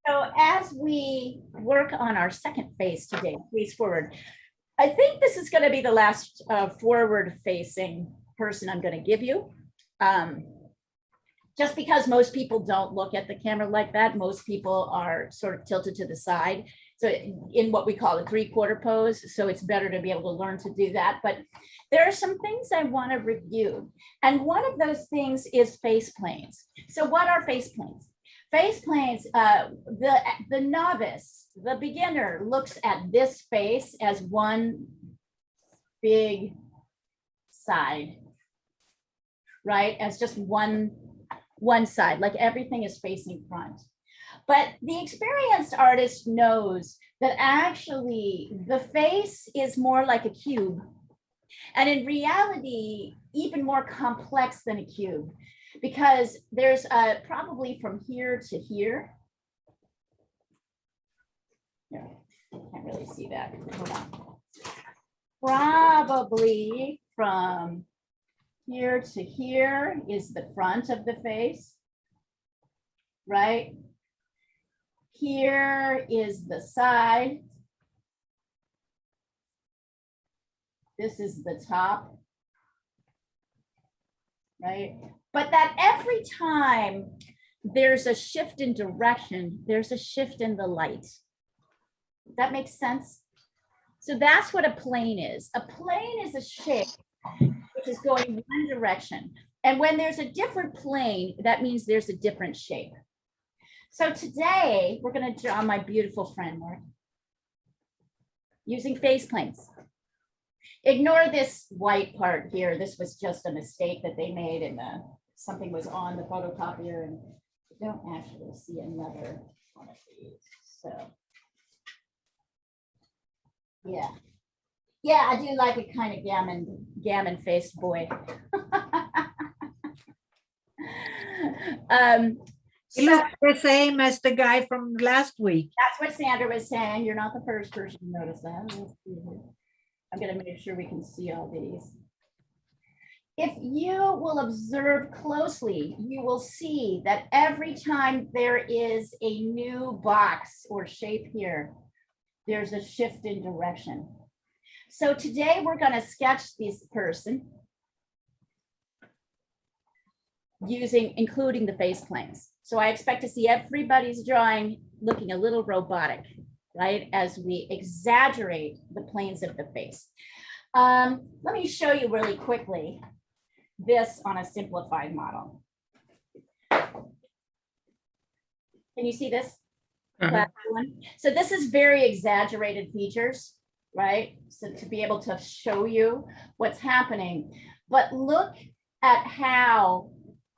So as we work on our second face today, face forward, I think this is going to be the last forward-facing person I'm going to give you. Just because most people don't look at the camera like that, most people are sort of tilted to the side. So in what we call a three-quarter pose, so it's better to be able to learn to do that. But there are some things I want to review. And one of those things is face planes. So what are face planes? Face planes, the novice, the beginner looks at this face as one big side, right? As just one side, like everything is facing front. But the experienced artist knows that actually the face is more like a cube. And in reality, even more complex than a cube, because there's probably from here to here. No, can't really see that. Hold on. Probably from here to here is the front of the face, right? Here is the side. This is the top, right? But that every time there's a shift in direction, there's a shift in the light. That makes sense? So that's what a plane is. A plane is a shape which is going one direction. And when there's a different plane, that means there's a different shape. So today we're going to draw my beautiful framework using face planes. Ignore this white part here. This was just a mistake that they made, and something was on the photocopier, and I don't actually see another one of these. So yeah, I do like a kind of gammon faced boy. You look the same as the guy from last week. That's what Sandra was saying. You're not the first person to notice that. I'm going to make sure we can see all these. If you will observe closely, you will see that every time there is a new box or shape here, there's a shift in direction. So today we're going to sketch this person including the face planes. So I expect to see everybody's drawing looking a little robotic, right? As we exaggerate the planes of the face. Let me show you really quickly this on a simplified model. Can you see this? So this is very exaggerated features, right? So to be able to show you what's happening, but look at how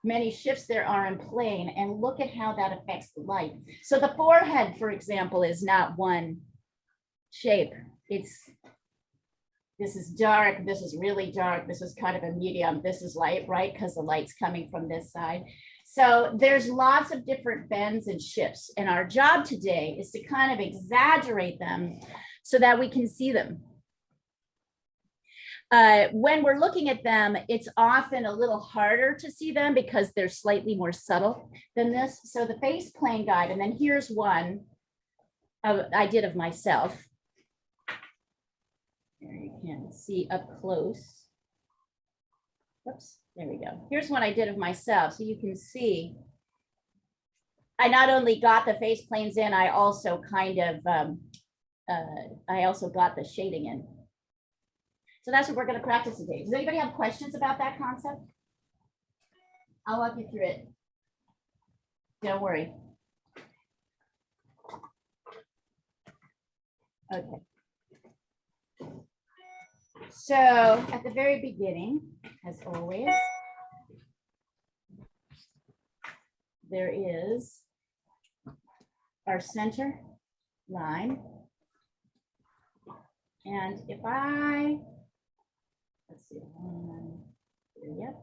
many shifts there are in plane and look at how that affects the light. So the forehead, for example, is not one shape. This is dark, this is really dark, this is kind of a medium, this is light, right? Because the light's coming from this side. So there's lots of different bends and shifts. And our job today is to kind of exaggerate them so that we can see them. When we're looking at them, it's often a little harder to see them because they're slightly more subtle than this. So the face plane guide, and then here's one I did of myself. There you can see up close. Oops, there we go. Here's one I did of myself. So you can see, I not only got the face planes in, I also kind of, I also got the shading in. So that's what we're going to practice today. Does anybody have questions about that concept? I'll walk you through it. Don't worry. Okay. So at the very beginning, as always, there is our center line. And if let's see, yep.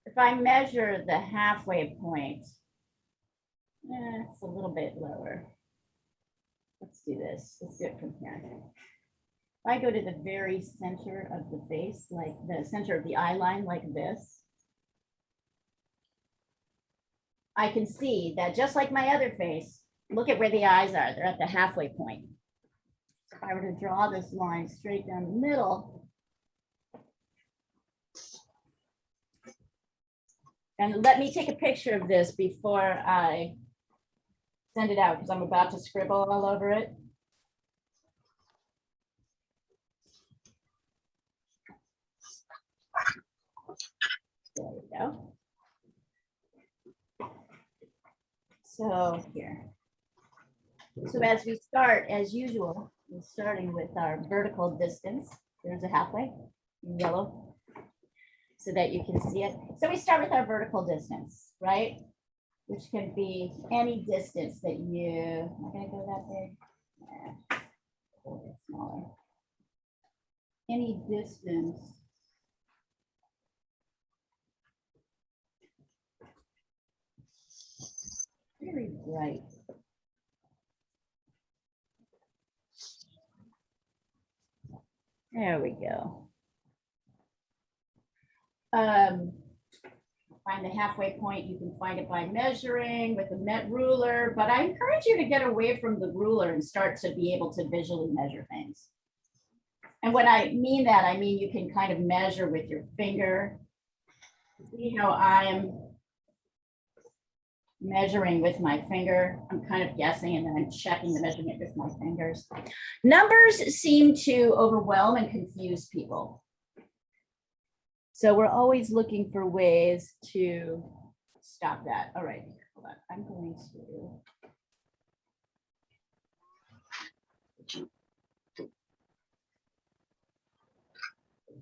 If I measure the halfway point, it's a little bit lower. Let's do this. Let's do it from here. If I go to the very center of the face, like the center of the eye line, like this, I can see that just like my other face, look at where the eyes are. They're at the halfway point. So if I were to draw this line straight down the middle, and let me take a picture of this before I send it out because I'm about to scribble all over it. There we go. So here. So as we start, as usual, we're starting with our vertical distance. There's a halfway, yellow, so that you can see it. So we start with our vertical distance, right? Which can be any distance that you, am I gonna go that big? Yeah, a little bit smaller. Any distance. Very bright. There we go. Find the halfway point. You can find it by measuring with a met ruler, but I encourage you to get away from the ruler and start to be able to visually measure things. And when I mean that, I mean you can kind of measure with your finger. See how I'm measuring with my finger. I'm kind of guessing and then I'm checking the measurement with my fingers. Numbers seem to overwhelm and confuse people. So we're always looking for ways to stop that. All right, hold on. I'm going to.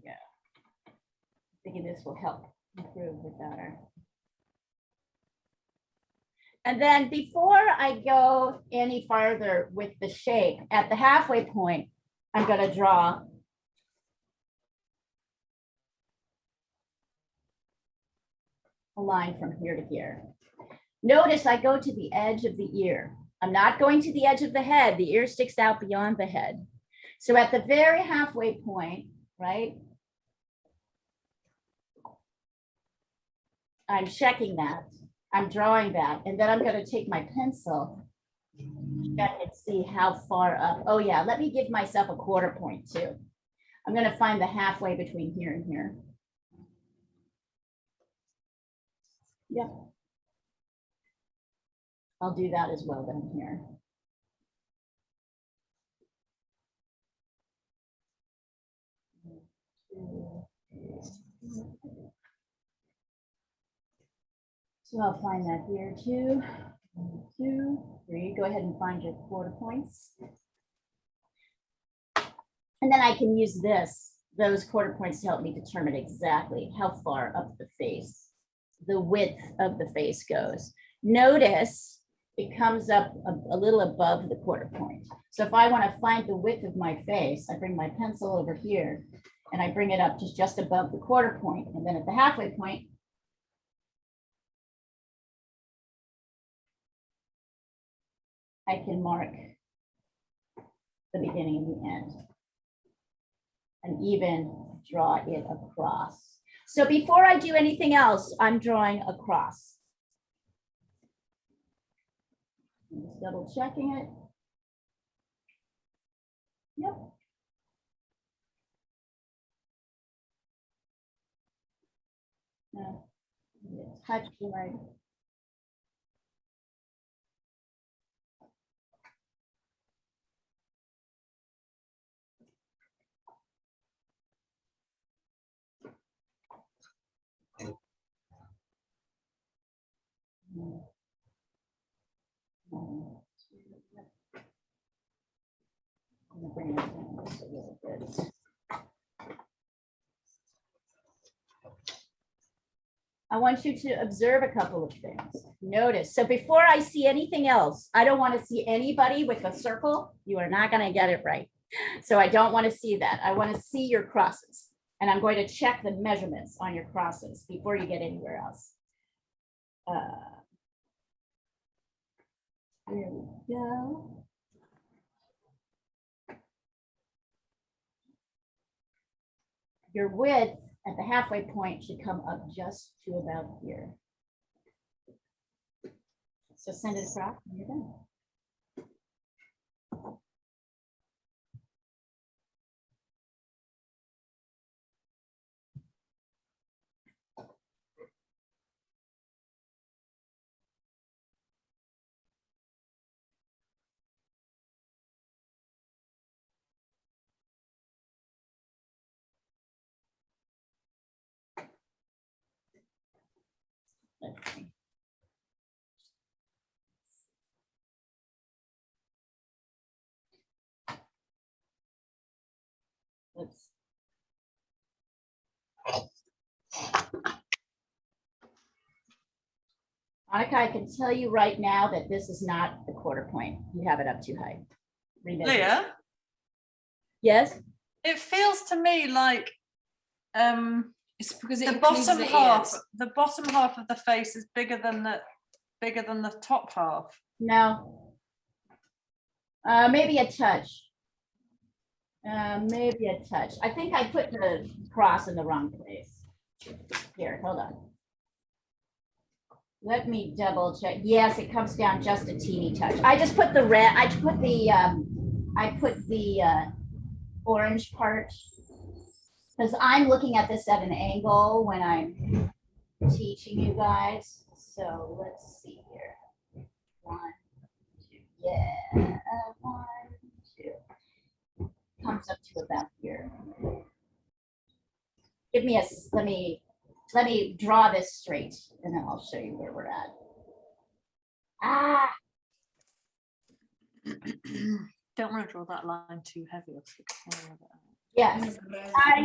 Yeah. Thinking this will help improve the better. And then before I go any farther with the shape, at the halfway point, I'm going to draw a line from here to here. Notice I go to the edge of the ear. I'm not going to the edge of the head. The ear sticks out beyond the head. So at the very halfway point, right? I'm checking that. I'm drawing that. And then I'm going to take my pencil and see how far up. Oh yeah, let me give myself a quarter point too. I'm going to find the halfway between here and here. Yep. I'll do that as well down here. So I'll find that here too. 1, 2, 3. Go ahead and find your quarter points. And then I can use those quarter points to help me determine exactly how far up the face, the width of the face goes. Notice it comes up a little above the quarter point. So if I want to find the width of my face, I bring my pencil over here and I bring it up just above the quarter point. And then at the halfway point, I can mark the beginning and the end and even draw it across. So before I do anything else, I'm drawing across. Just double checking it. Yep. No, touch right. Bring it down just a little bit. I want you to observe a couple of things. Notice. So before I see anything else, I don't want to see anybody with a circle. You are not going to get it right. So I don't want to see that. I want to see your crosses. And I'm going to check the measurements on your crosses before you get anywhere else. There we go. Your width at the halfway point should come up just to about here. So send it across and you're done. Let's see. Let's. Monica, I can tell you right now that this is not the quarter point. You have it up too high. Revisit. Leah, Yes? it feels to me like It's because the bottom half of the face is bigger than the top half. No. Maybe a touch. Maybe a touch. I think I put the cross in the wrong place. Here, hold on. Let me double check. Yes, it comes down just a teeny touch. I just put the red, I put the orange part because I'm looking at this at an angle when I'm teaching you guys. So let's see here. 1, 2, yeah, 1, 2. Comes up to about here. Give me let me draw this straight and then I'll show you where we're at. Ah, Don't want to draw that line too heavy. yes.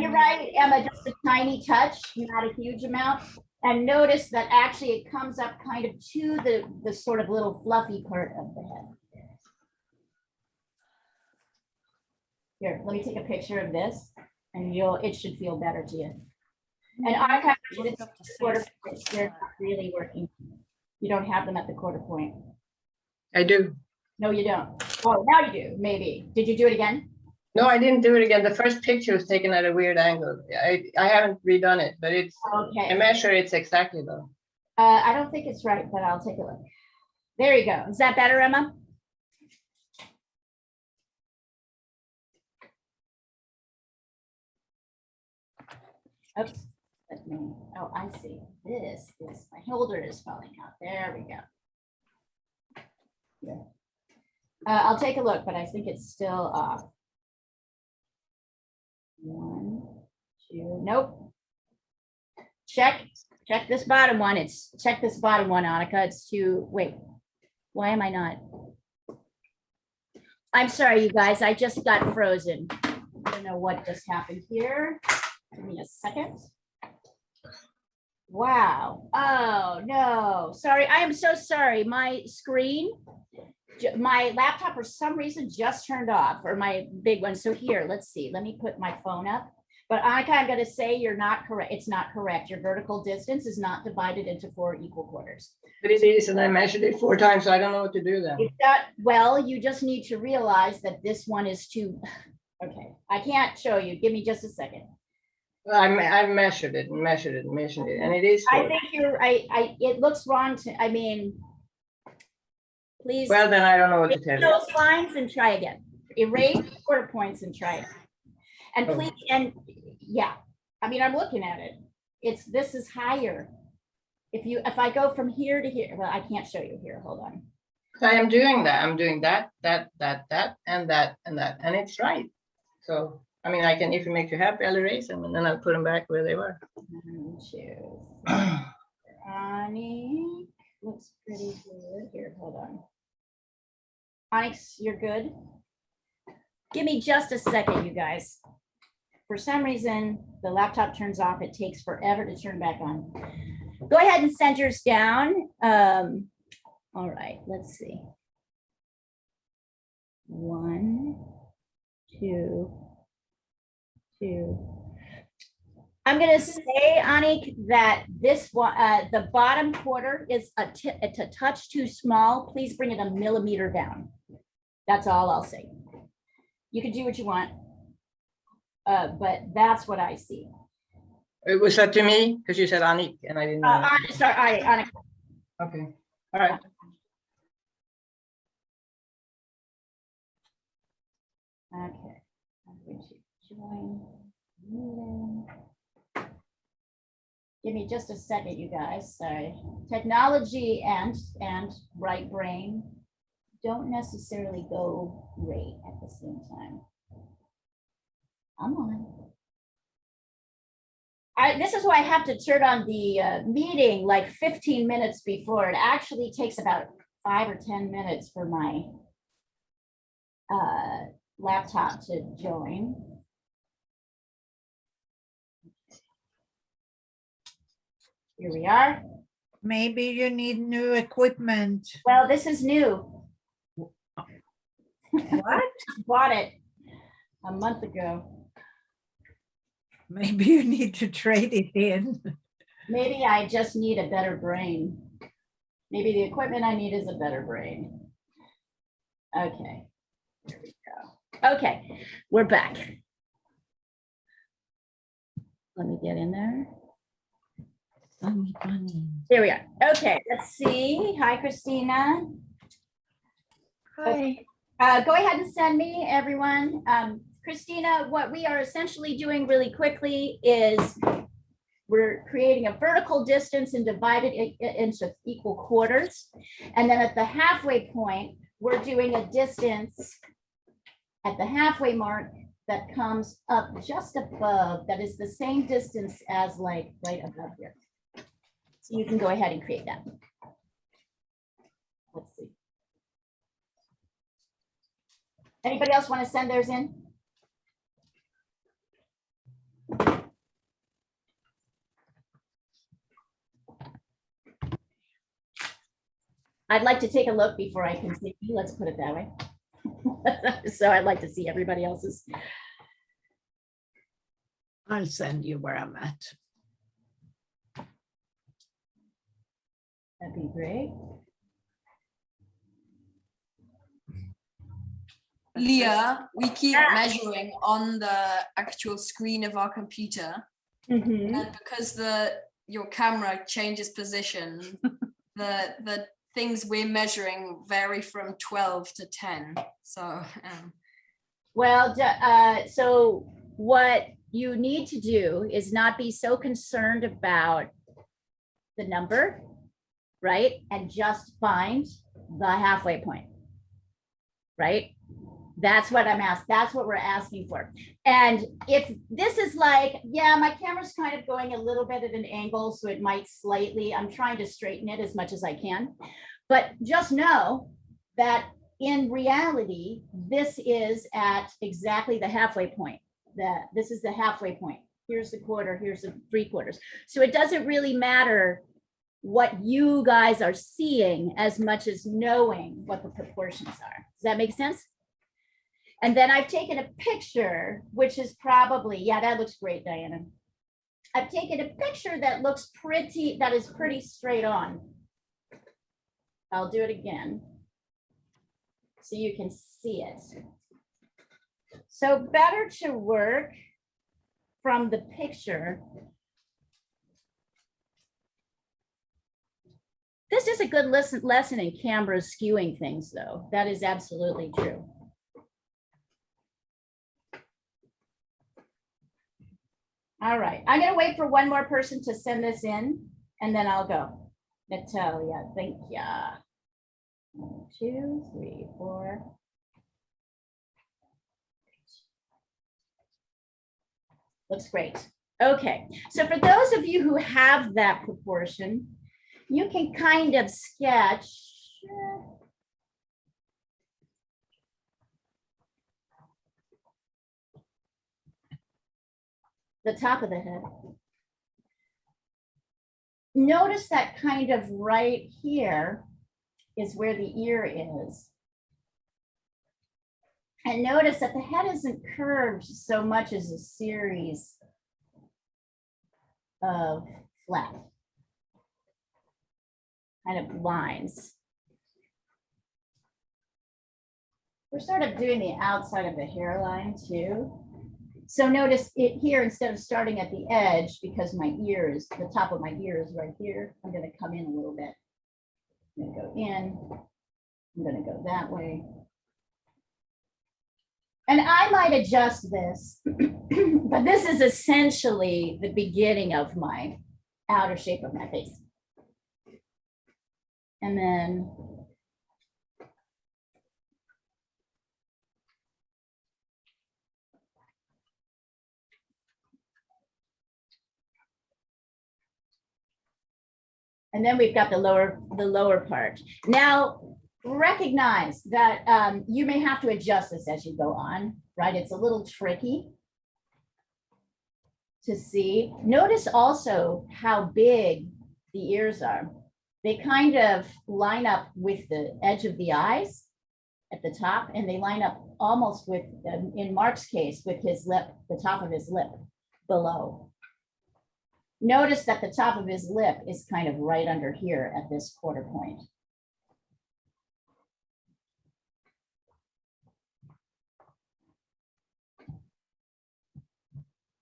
You're right, Emma, just a tiny touch, not a huge amount. And notice that actually it comes up kind of to the sort of little fluffy part of the head. Here, let me take a picture of this and it should feel better to you. And archive, they're not really working. You don't have them at the quarter point. I do. No, you don't. Oh, now you do, maybe. Did you do it again? No, I didn't do it again. The first picture was taken at a weird angle. I haven't redone it, but it's, Okay. I measure it's exactly though. I don't think it's right, but I'll take a look. There you go. Is that better, Emma? Oops. Let me, oh, I see. This is, my holder is falling out. There we go. Yeah. I'll take a look, but I think it's still off. 1, 2, nope. Check this bottom one. Check this bottom one, Annika. It's too, wait, why am I not? I'm sorry, you guys, I just got frozen. I don't know what just happened here. Give me a second. Wow. Oh, no. Sorry. I am so sorry. My screen, my laptop for some reason just turned off, or my big one. So here, let's see. Let me put my phone up. But Annika, I'm going to say you're not correct. It's not correct. Your vertical distance is not divided into 4 equal quarters. But it is, and I measured it 4 times, so I don't know what to do then. It's not, well, you just need to realize that this one is too, okay. I can't show you. Give me just a second. Well, I measured it, and it is 4. I think you're, it looks wrong to, I mean, please. Well, then I don't know what to tell you. Those lines and try again. Erase quarter points and try it. And please, and yeah, I mean, I'm looking at it. This is higher. If I go from here to here, well, I can't show you here. Hold on. I am doing that. I'm doing that, and that, and that, and it's right. So, I mean, I can, if it makes you happy, I'll erase them and then I'll put them back where they were. Onyx looks pretty good. Here, hold on. Onyx, you're good. Give me just a second, you guys. For some reason, the laptop turns off. It takes forever to turn back on. Go ahead and send yours down. All right, let's see. 1, 2, 2. I'm going to say, Anik, that this one, the bottom quarter is a touch too small. Please bring it a millimeter down. That's all I'll say. You can do what you want, but that's what I see. It was that to me because you said Anik and I didn't know. Sorry, Anik. Okay, all right. Okay. I'm going to join meeting. Give me just a second, you guys. Sorry. Technology and right brain don't necessarily go great at the same time. Come on. This is why I have to turn on the meeting like 15 minutes before. It actually takes about 5 or 10 minutes for my laptop to join. Here we are. Maybe you need new equipment. Well, this is new. What? Bought it a month ago. Maybe you need to trade it in. Maybe I just need a better brain. Maybe the equipment I need is a better brain. Okay, there we go. Okay, we're back. Let me get in there. Here we are. Okay, let's see. Hi, Christina. Hi. Go ahead and send me, everyone. Christina, what we are essentially doing really quickly is we're creating a vertical distance and divided it into equal quarters. And then at the halfway point, we're doing a distance at the halfway mark that comes up just above, that is the same distance as like right above here. So you can go ahead and create that. Let's see. Anybody else want to send theirs in? I'd like to take a look before I continue. Let's put it that way. So I'd like to see everybody else's. I'll send you where I'm at. That'd be great. Leah, we keep Ah. measuring on the actual screen of our computer, Mhm. and because your camera changes position, the things we're measuring vary from 12 to 10. So Well, so what you need to do is not be so concerned about the number, right? And just find the halfway point, right? That's what I'm asking. That's what we're asking for. And if this is like, yeah, my camera's kind of going a little bit at an angle, so it might slightly, I'm trying to straighten it as much as I can. But just know that in reality, this is at exactly the halfway point. This is the halfway point. Here's the quarter, here's the 3/4. So it doesn't really matter what you guys are seeing as much as knowing what the proportions are. Does that make sense? And then I've taken a picture, which is probably, yeah, that looks great, Diana. I've taken a picture that looks pretty, that is pretty straight on. I'll do it again so you can see it. So better to work from the picture. This is a good lesson in camera skewing things, though. That is absolutely true. All right, I'm gonna wait for one more person to send this in, and then I'll go. Natalia, thank ya. 1, 2, 3, 4. Looks great. Okay, so for those of you who have that proportion, you can kind of sketch the top of the head. Notice that kind of right here is where the ear is. And notice that the head isn't curved so much as a series of flat kind of lines. We're sort of doing the outside of the hairline too. So notice it here, instead of starting at the edge, because my ear is, the top of my ear is right here, I'm going to come in a little bit. I'm going to go in. I'm going to go that way. And I might adjust this, but this is essentially the beginning of my outer shape of my face. And then we've got the lower part. Now, recognize that you may have to adjust this as you go on, right? It's a little tricky to see. Notice also how big the ears are. They kind of line up with the edge of the eyes at the top, and they line up almost with, in Mark's case, with his lip, the top of his lip below. Notice that the top of his lip is kind of right under here at this quarter point.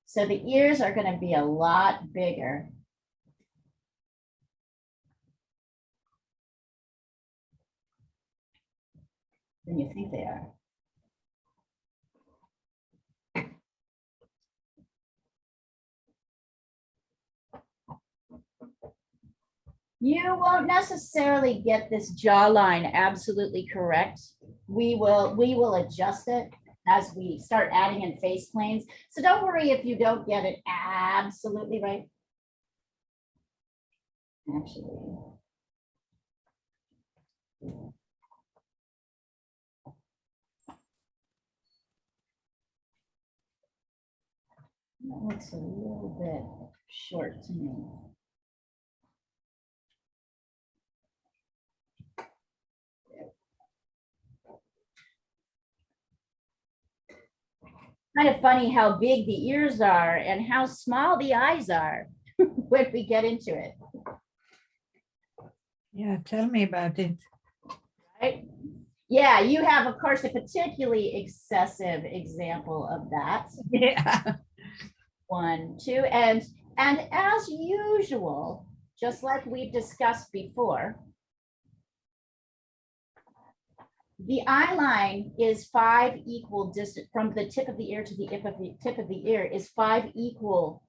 So the ears are going to be a lot bigger. Than you think they are. You won't necessarily get this jawline absolutely correct. We will adjust it as we start adding in face planes. So don't worry if you don't get it absolutely right. Actually. That looks a little bit short to me. Kind of funny how big the ears are and how small the eyes are when we get into it. Yeah, tell me about it. Right? Yeah, you have, of course, a particularly excessive example of that. Yeah. 1, 2, and as usual, just like we've discussed before, the eye line is 5 equal distance from the tip of the ear to the tip of the ear is 5 equal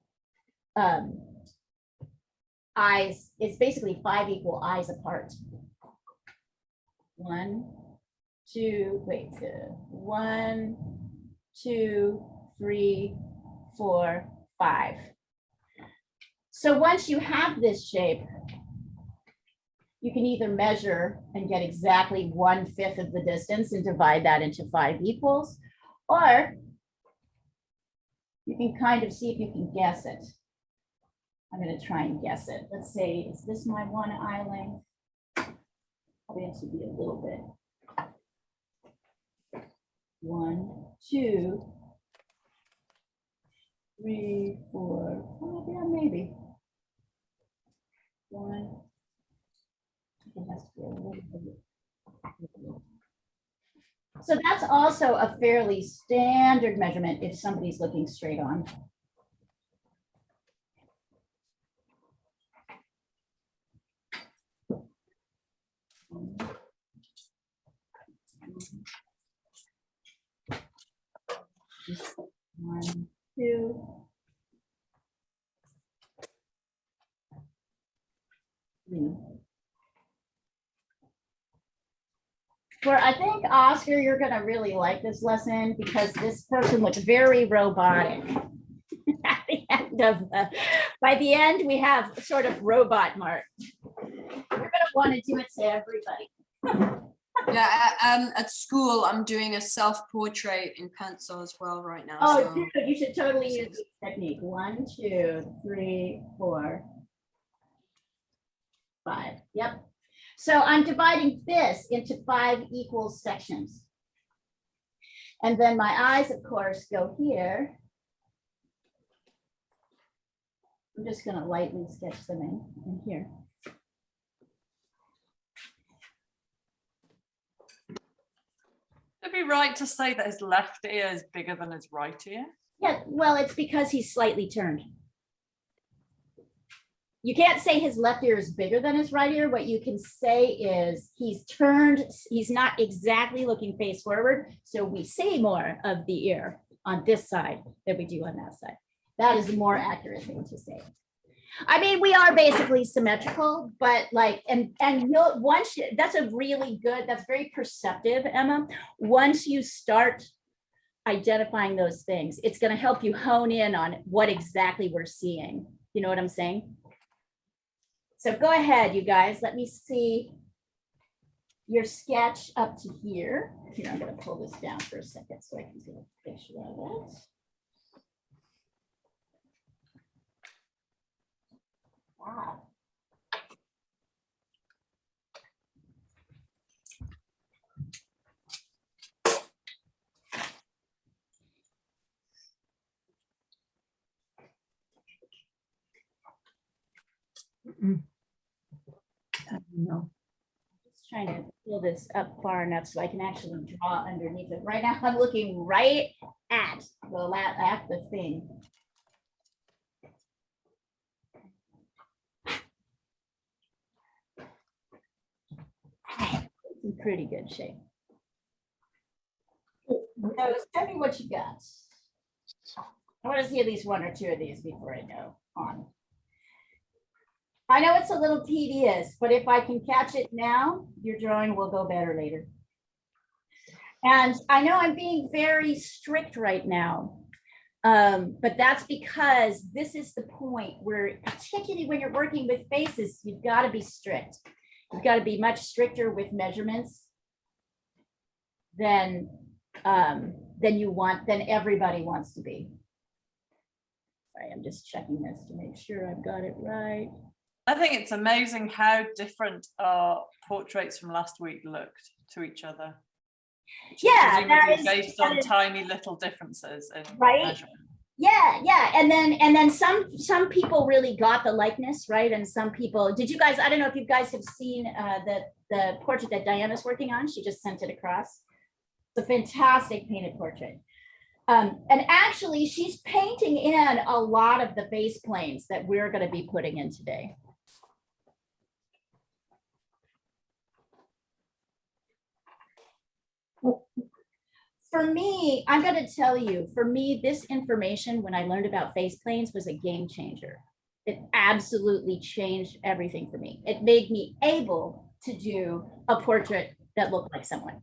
eyes. It's basically 5 equal eyes apart. 1, 2, wait, 1, 2, 3, 4, 5. So once you have this shape, you can either measure and get exactly 1/5 of the distance and divide that into 5 equals, or you can kind of see if you can guess it. I'm going to try and guess it. Let's say, is this my one eye length? Probably has to be a little bit. 1, 2, 3, 4, 5, yeah, maybe. 1. It has to be a little bit. So that's also a fairly standard measurement if somebody's looking straight on. One, 2, 3. I think, Oscar, you're going to really like this lesson because this person looks very robotic. At the end of by the end, we have sort of robot Mark. You're going to want to do it to everybody. Yeah, at school, I'm doing a self-portrait in pencil as well right now. Oh, so. dude, you should totally use this technique. 1, 2, 3, 4, 5. Yep. So I'm dividing this into 5 equal sections. And then my eyes, of course, go here. I'm just going to lightly sketch them in here. It'd be right to say that his left ear is bigger than his right ear. Yeah, well, it's because he's slightly turned. you can't say his left ear is bigger than his right ear. What you can say is he's not exactly looking face forward. So we see more of the ear on this side than we do on that side. That is a more accurate thing to say. I mean, we are basically symmetrical, but like, and you'll that's a really good, that's very perceptive, Emma. Once you start identifying those things, it's going to help you hone in on what exactly we're seeing. You know what I'm saying? So go ahead, you guys. Let me see your sketch up to here. Here, I'm going to pull this down for a second so I can get a picture of it. Wow. No. Just trying to pull this up far enough so I can actually draw underneath it. Right now, I'm looking right at the thing. It's in pretty good shape. So tell me what you got. I want to see at least one or two of these before I go on. I know it's a little tedious, but if I can catch it now, your drawing will go better later. And I know I'm being very strict right now, but that's because this is the point where, particularly when you're working with faces, you've got to be strict. You've got to be much stricter with measurements than everybody wants to be. Sorry, I'm just checking this to make sure I've got it right. I think it's amazing how different our portraits from last week looked to each other. Yeah, presumably based on tiny little differences in measurement. Yeah, and then some people really got the likeness, right? And some people, did you guys? I don't know if you guys have seen the portrait that Diana's working on. She just sent it across. It's a fantastic painted portrait. And actually, she's painting in a lot of the face planes that we're going to be putting in today. For me, I'm going to tell you, for me, this information, when I learned about face planes, was a game changer. It absolutely changed everything for me. It made me able to do a portrait that looked like someone.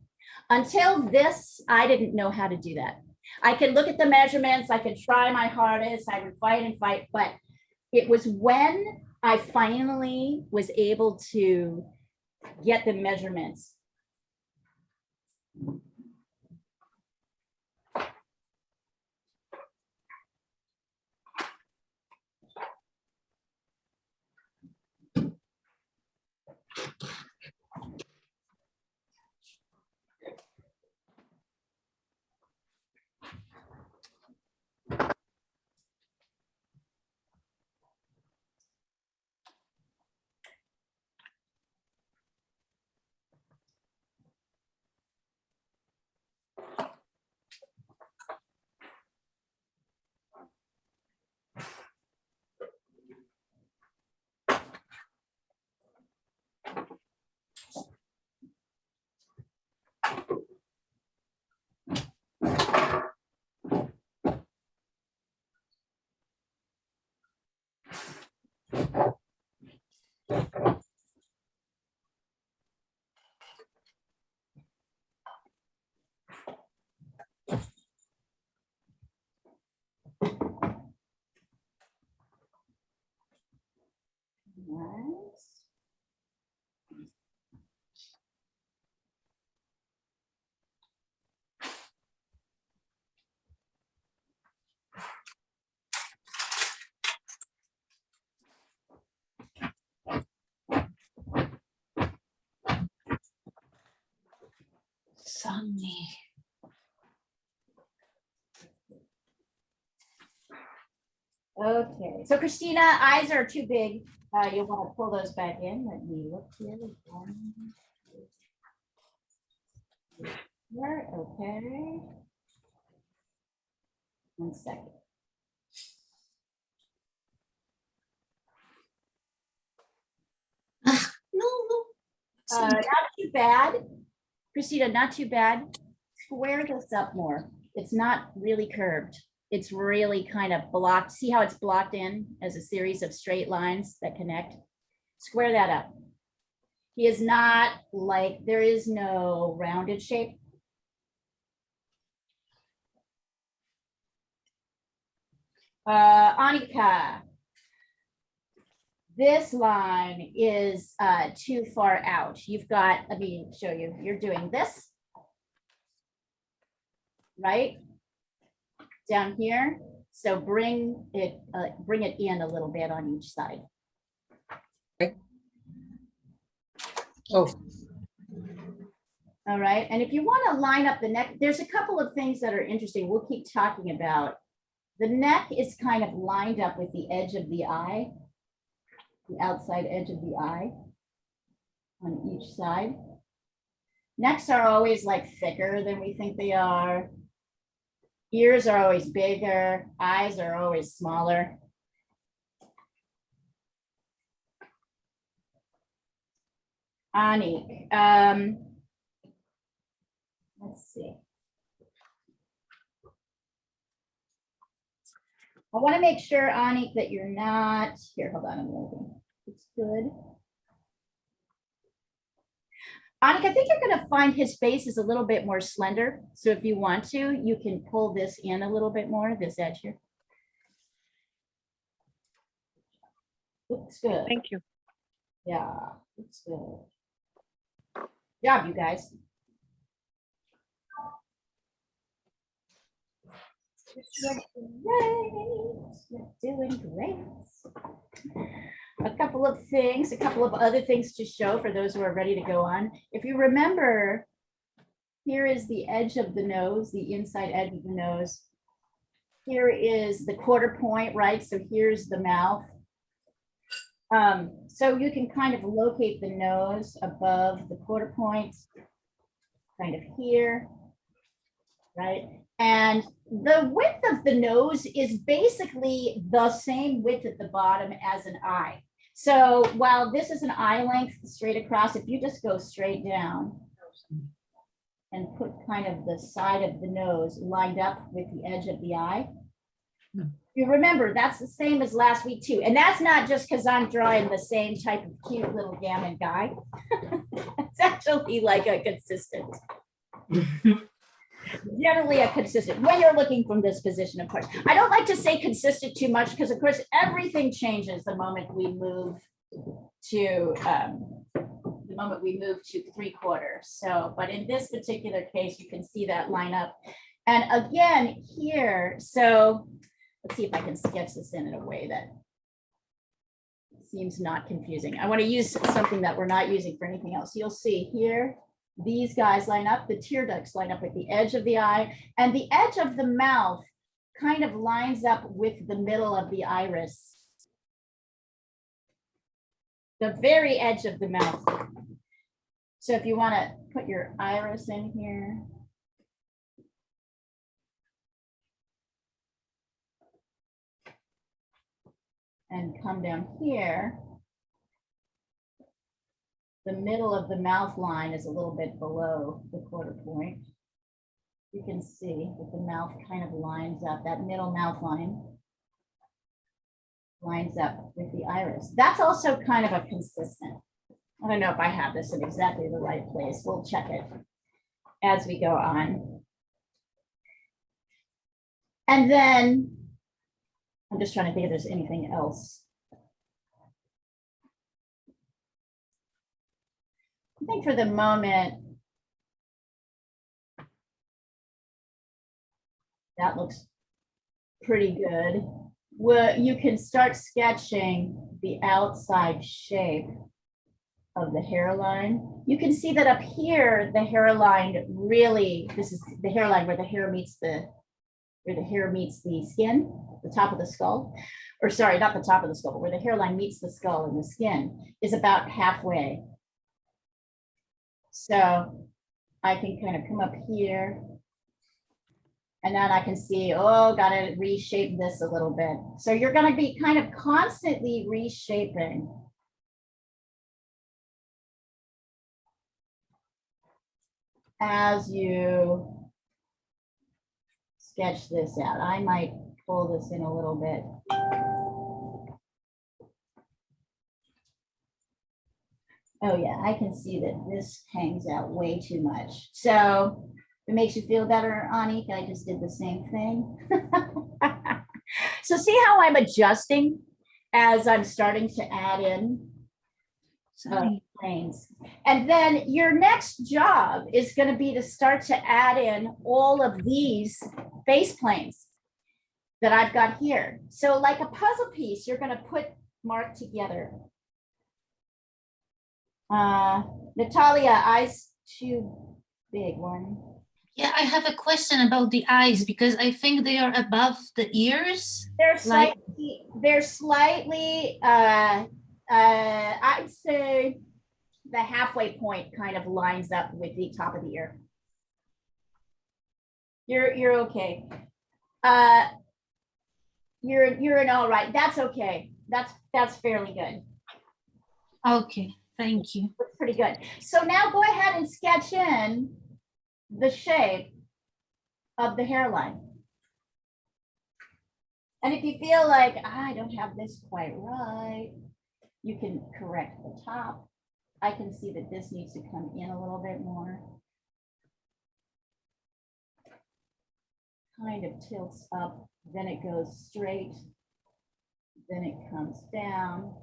Until this, I didn't know how to do that. I could look at the measurements, I could try my hardest, I would fight and fight, but it was when I finally was able to get the measurements. Sunny. Okay, so Christina, eyes are too big. You'll want to pull those back in. Let me look here. Okay. 1 second. Not too bad. Christina, not too bad. Square this up more. It's not really curved. It's really kind of blocked. See how it's blocked in as a series of straight lines that connect? Square that up. He is not like, there is no rounded shape. Annika, this line is too far out. You've got, let me show you, you're doing this, right? Down here. So bring it in a little bit on each side. Oh, All right. And if you want to line up the neck, there's a couple of things that are interesting. We'll keep talking about. The neck is kind of lined up with the edge of the eye, the outside edge of the eye on each side. Necks are always like thicker than we think they are. Ears are always bigger. Eyes are always smaller. Anik, let's see. I want to make sure, Anik, that you're not, here, hold on, I'm looking. It's good. Anik, I think you're going to find his face is a little bit more slender. So if you want to, you can pull this in a little bit more, this edge here. Looks good. Thank you. Yeah, looks good. Good job, you guys. You're doing great. A couple of things, a couple of other things to show for those who are ready to go on. If you remember, here is the edge of the nose, the inside edge of the nose. Here is the quarter point, right? So here's the mouth. So you can kind of locate the nose above the quarter point, kind of here, right? And the width of the nose is basically the same width at the bottom as an eye. So while this is an eye length straight across, if you just go straight down and put kind of the side of the nose lined up with the edge of the eye, you remember that's the same as last week too. And that's not just because I'm drawing the same type of cute little gammon guy. It's actually like a consistent. Generally a consistent, when you're looking from this position, of course. I don't like to say consistent too much because of course everything changes the moment we move to three-quarters. So, but in this particular case, you can see that line up. And again, here, so let's see if I can sketch this in a way that seems not confusing. I want to use something that we're not using for anything else. You'll see here, these guys line up, the tear ducts line up at the edge of the eye, and the edge of the mouth kind of lines up with the middle of the iris. The very edge of the mouth. So if you want to put your iris in here. And come down here. The middle of the mouth line is a little bit below the quarter point. You can see that the mouth kind of lines up, that middle mouth line lines up with the iris. That's also kind of a consistent. I don't know if I have this in exactly the right place. We'll check it as we go on. And then I'm just trying to think if there's anything else. I think for the moment, that looks pretty good. Well, you can start sketching the outside shape of the hairline. You can see that up here, the hairline really, this is the hairline where the hair meets the skin, the top of the skull, or sorry, not the top of the skull, but where the hairline meets the skull and the skin is about halfway. So I can kind of come up here and then I can see, oh, got to reshape this a little bit. So you're going to be kind of constantly reshaping as you sketch this out. I might pull this in a little bit. Oh yeah, I can see that this hangs out way too much. So if it makes you feel better, Anik, I just did the same thing. So see how I'm adjusting as I'm starting to add in planes. And then your next job is going to be to start to add in all of these face planes that I've got here. So like a puzzle piece, you're going to put Mark together. Natalia, eyes too big one. Yeah, I have a question about the eyes because I think they are above the ears. They're Like- slightly, I'd say the halfway point kind of lines up with the top of the ear. You're okay. You're in all right. That's okay. That's fairly good. Okay, thank you. That's pretty good. So now go ahead and sketch in the shape of the hairline. And if you feel like I don't have this quite right, you can correct the top. I can see that this needs to come in a little bit more. Kind of tilts up, then it goes straight, then it comes down.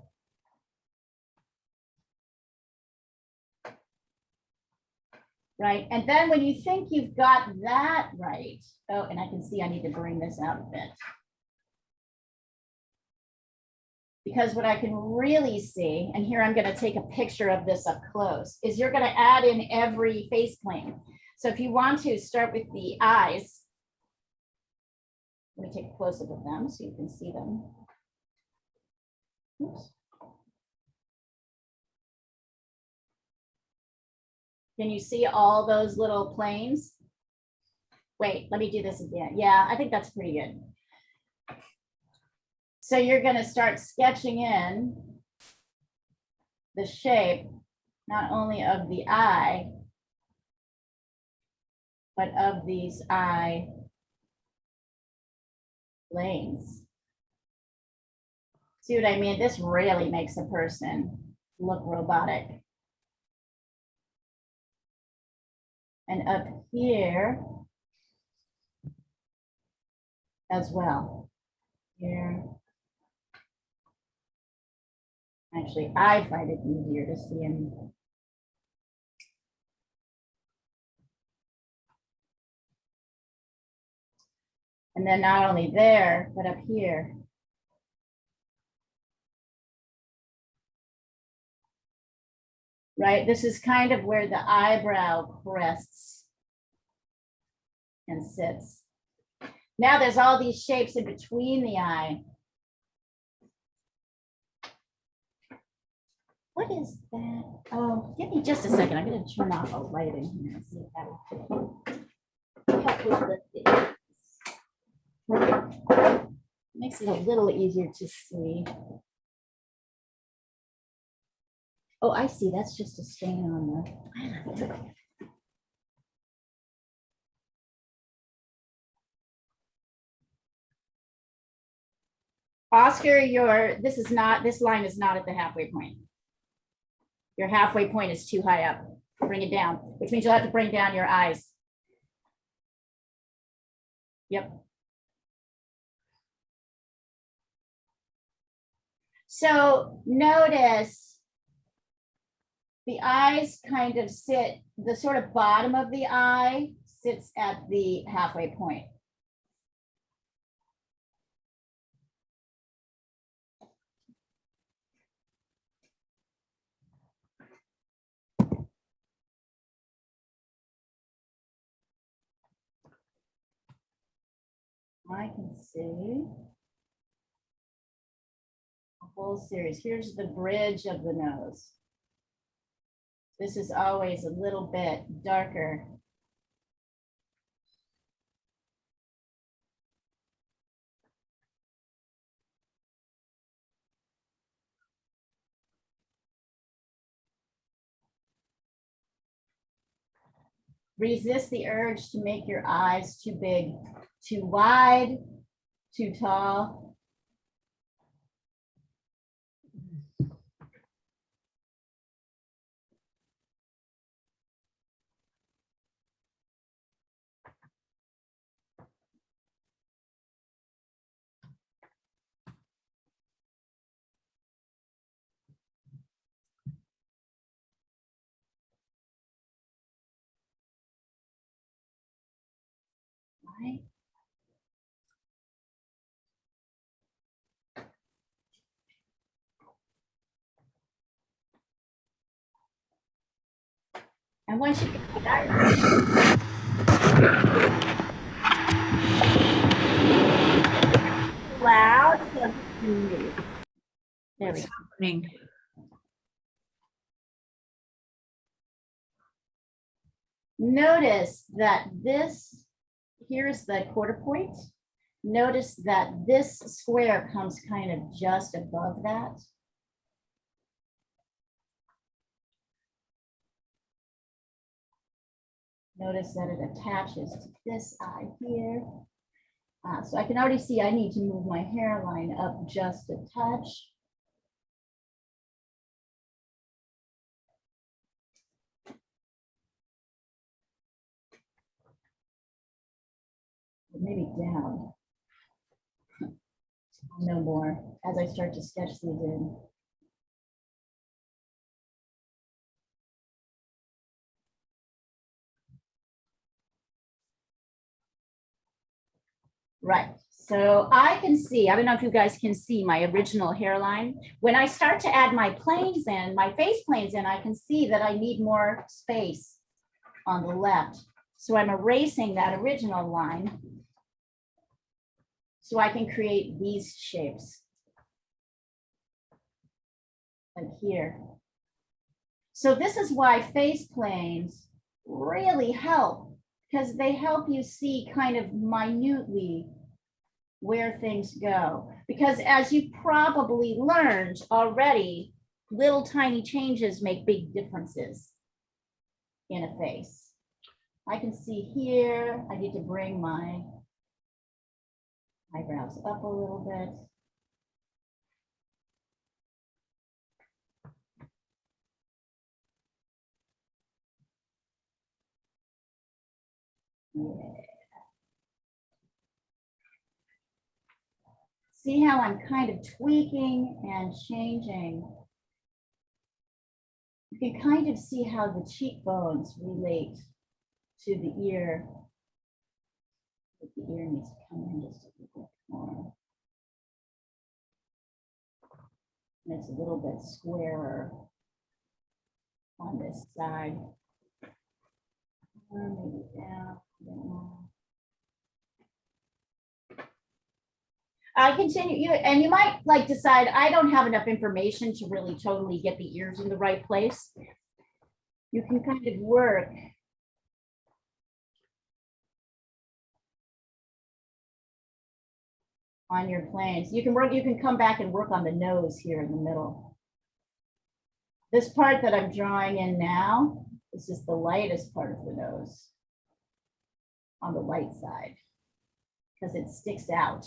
Right, and then when you think you've got that right, oh, and I can see I need to bring this out a bit. Because what I can really see, and here I'm going to take a picture of this up close, is you're going to add in every face plane. So if you want to start with the eyes, let me take a close up of them so you can see them. Oops. Can you see all those little planes? Wait, let me do this again. Yeah, I think that's pretty good. So you're going to start sketching in the shape, not only of the eye, but of these eye planes. See what I mean? This really makes a person look robotic. And up here as well. Here. Actually, I find it easier to see him. And then not only there, but up here. Right, this is kind of where the eyebrow rests and sits. Now there's all these shapes in between the eye. What is that? Oh, give me just a second. I'm going to turn off a light in here and see if that will help with the makes it a little easier to see. Oh, I see. That's just a stain on the. Oscar, this line is not at the halfway point. Your halfway point is too high up. Bring it down, which means you'll have to bring down your eyes. Yep. So notice the eyes kind of sit, the sort of bottom of the eye sits at the halfway point. I can see a whole series. Here's the bridge of the nose. This is always a little bit darker. Resist the urge to make your eyes too big, too wide, too tall. Right. And once you get that, loud, so you can move. There we go. Happening. Notice that this, here's the quarter point. Notice that this square comes kind of just above that. Notice that it attaches to this eye here. So I can already see I need to move my hairline up just a touch. Maybe down. No more as I start to sketch these in. Right, so I can see, I don't know if you guys can see my original hairline. When I start to add my planes in, my face planes in, I can see that I need more space on the left. So I'm erasing that original line so I can create these shapes. Like here. So this is why face planes really help, because they help you see kind of minutely where things go. Because as you probably learned already, little tiny changes make big differences in a face. I can see here, I need to bring my eyebrows up a little bit. Yeah. See how I'm kind of tweaking and changing. You can kind of see how the cheekbones relate to the ear. The ear needs to come in just a little bit more. And it's a little bit squarer on this side. Maybe down a bit more. I continue, and you might like decide, I don't have enough information to really totally get the ears in the right place. You can kind of work on your planes. You can come back and work on the nose here in the middle. This part that I'm drawing in now, this is the lightest part of the nose on the light side because it sticks out.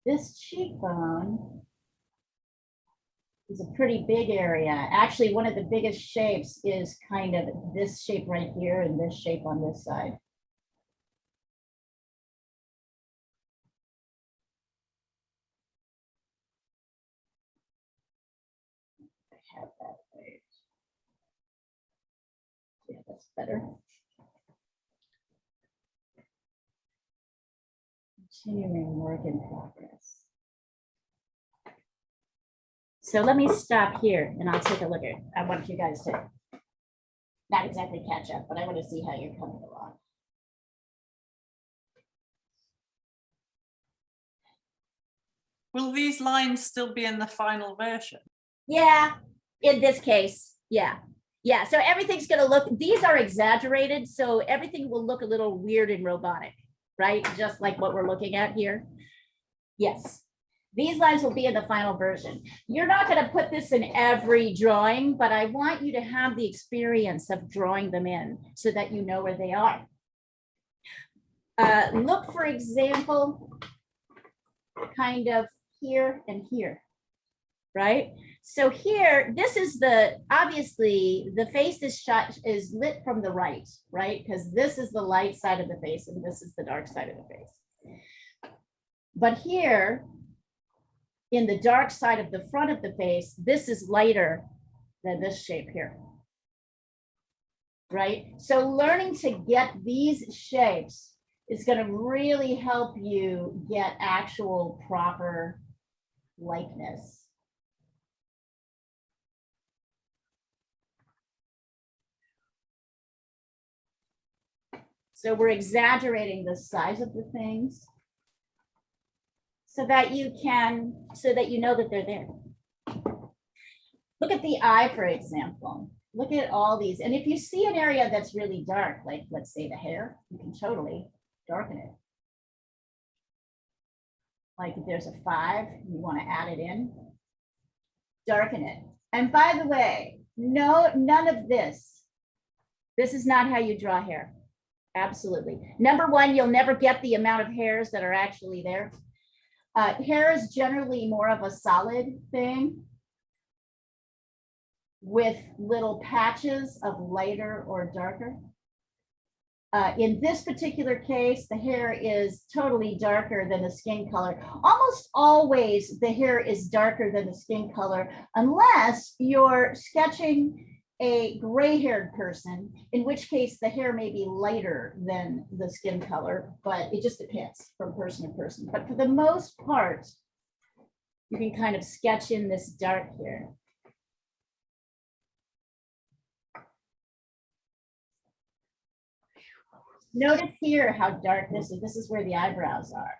This cheekbone is a pretty big area. Actually, one of the biggest shapes is kind of this shape right here and this shape on this side. I have that right. Yeah, that's better. Continuing work in progress. So let me stop here and I'll take a look at it. I want you guys to not exactly catch up, but I want to see how you're coming along. Will these lines still be in the final version? Yeah, in this case, yeah. Yeah, so everything's gonna look, these are exaggerated, so everything will look a little weird and robotic, right? Just like what we're looking at here. Yes, these lines will be in the final version. You're not gonna put this in every drawing, but I want you to have the experience of drawing them in so that you know where they are. Look, for example, kind of here and here, right? So here, this is the, obviously, the face is shot, is lit from the right, right? Because this is the light side of the face and this is the dark side of the face. But here, in the dark side of the front of the face, this is lighter than this shape here, right? So learning to get these shapes is going to really help you get actual proper likeness. So we're exaggerating the size of the things so that you know that they're there. Look at the eye, for example. Look at all these. And if you see an area that's really dark, like let's say the hair, you can totally darken it. Like if there's a 5, you want to add it in, darken it. And by the way, no, none of this. This is not how you draw hair. Absolutely. Number one, you'll never get the amount of hairs that are actually there. Hair is generally more of a solid thing with little patches of lighter or darker. In this particular case, the hair is totally darker than the skin color. Almost always the hair is darker than the skin color, unless you're sketching a gray-haired person, in which case the hair may be lighter than the skin color, but it just depends from person to person. But for the most part, you can kind of sketch in this dark here. Notice here how dark this is. This is where the eyebrows are.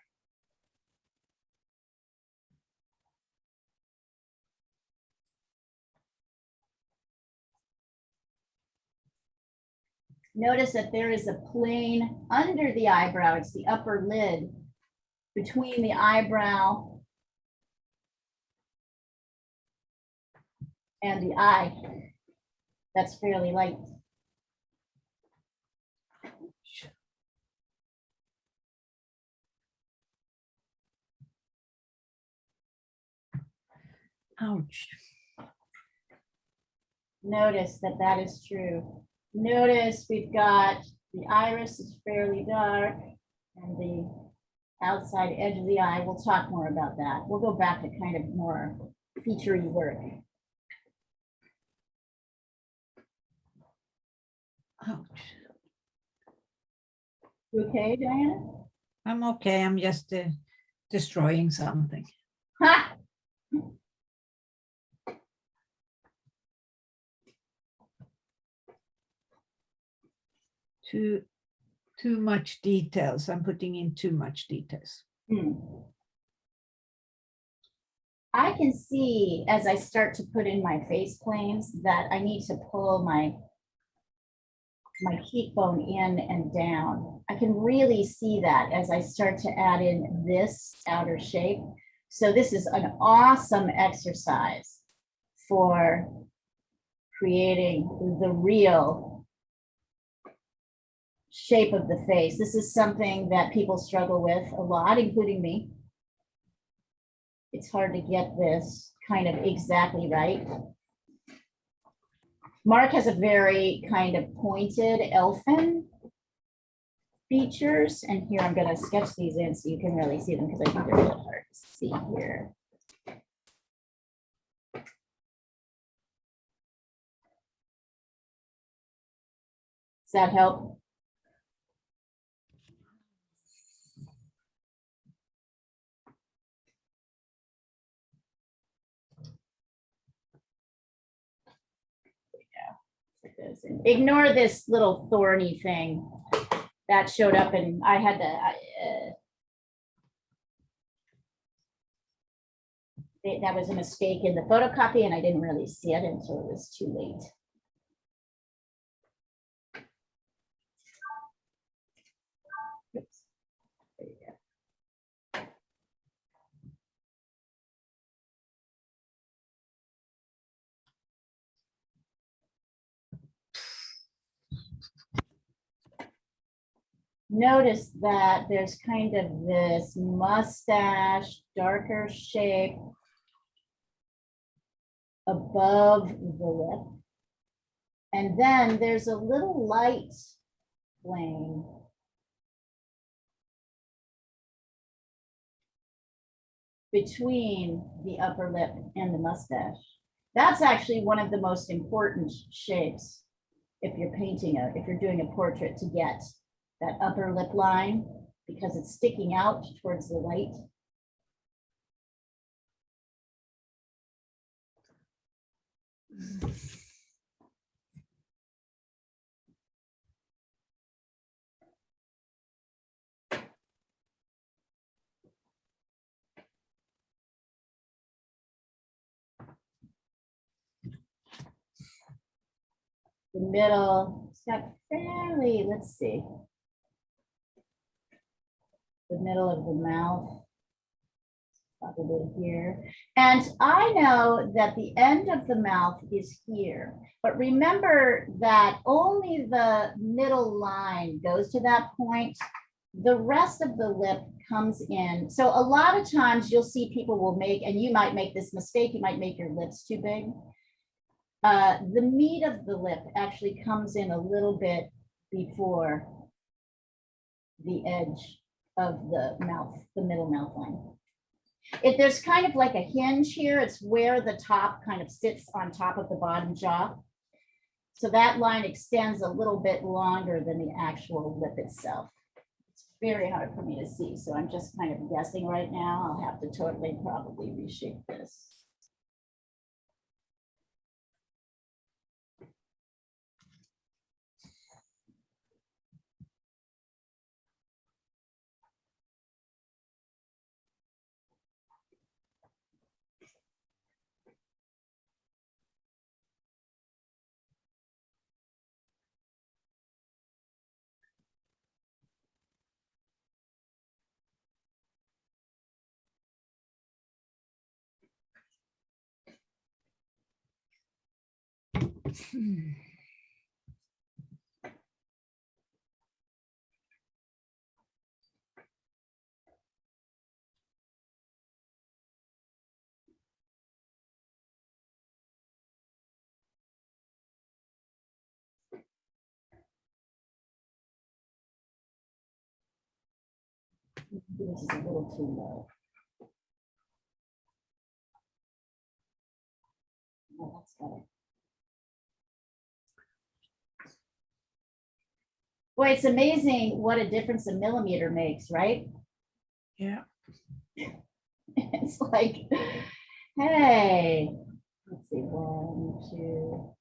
Notice that there is a plane under the eyebrow. It's the upper lid between the eyebrow and the eye. That's fairly light. Ouch. Notice that that is true. Notice we've got the iris is fairly dark and the outside edge of the eye. We'll talk more about that. We'll go back to kind of more featurey work. Ouch. You okay, Diana? I'm okay. I'm just destroying something. Ha! Too much details. I'm putting in too much details. I can see as I start to put in my face planes that I need to pull my cheekbone in and down. I can really see that as I start to add in this outer shape. So this is an awesome exercise for creating the real shape of the face. This is something that people struggle with a lot, including me. It's hard to get this kind of exactly right. Mark has a very kind of pointed elfin features. And here I'm going to sketch these in so you can really see them because I think they're really hard to see here. Does that help? this. Ignore this little thorny thing that showed up, and I had to. That was a mistake in the photocopy, and I didn't really see it until it was too late. Oops. There you go. Notice that there's kind of this mustache, darker shape above the lip. And then there's a little light flame between the upper lip and the mustache. That's actually one of the most important shapes if you're if you're doing a portrait, to get that upper lip line, because it's sticking out towards the light. The middle, it's got fairly, let's see. The middle of the mouth, probably here. And I know that the end of the mouth is here, but remember that only the middle line goes to that point. The rest of the lip comes in. So a lot of times you'll see people will make, and you might make this mistake, you might make your lips too big. The meat of the lip actually comes in a little bit before the edge of the mouth, the middle mouth line. There's kind of like a hinge here. It's where the top kind of sits on top of the bottom jaw. So that line extends a little bit longer than the actual lip itself. It's very hard for me to see, so I'm just kind of guessing right now. I'll have to totally probably reshape this. This is a little too low. Oh, that's better. Boy, it's amazing what a difference a millimeter makes, right? Yeah. It's like, hey, let's see, 1, 2.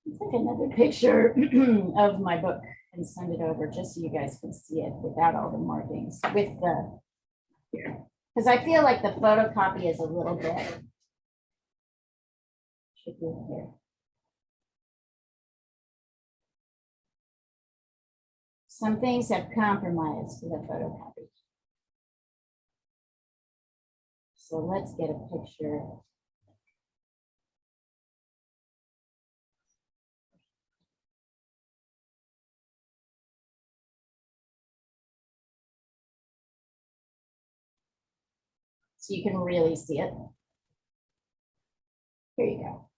Let's take another picture of my book and send it over just so you guys can see it without all the markings with the here. Because I feel like the photocopy is a little bit. Should be here. Some things have compromised to the photocopy. So let's get a picture. So you can really see it. Here you go.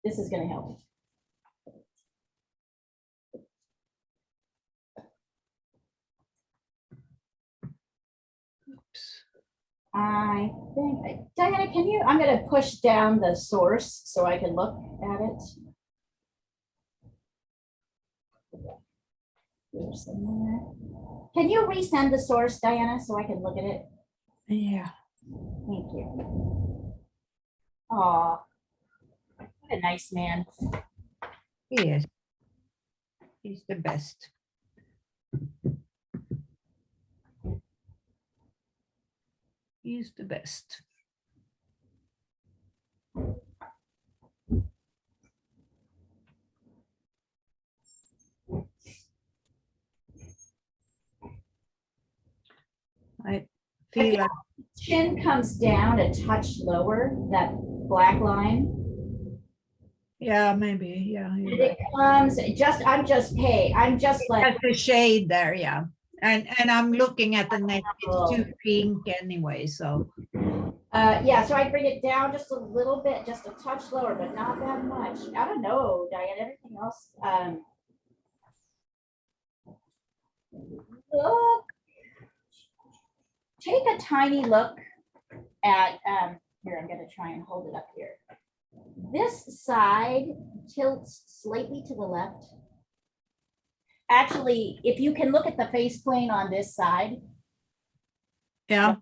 This is going to help. I think, Diana, can you, I'm gonna push down the source so I can look at it. Here somewhere. Can you resend the source, Diana, so I can look at it? Yeah. Thank you. Oh, what a nice man. Yes. He's the best. He's the best. I feel like, Chin comes down a touch lower, that black line. yeah, maybe, yeah. you're And right. it comes just, I'm just like, That's a shade there, yeah. And I'm looking at the neck, it's too pink anyway, so. yeah, so I bring it down just a little bit, just a touch lower, but not that much. I don't know, Diane, everything else. Look. Take a tiny look at, here, I'm gonna try and hold it up here. This side tilts slightly to the left. Actually, if you can look at the face plane on this side, Yeah,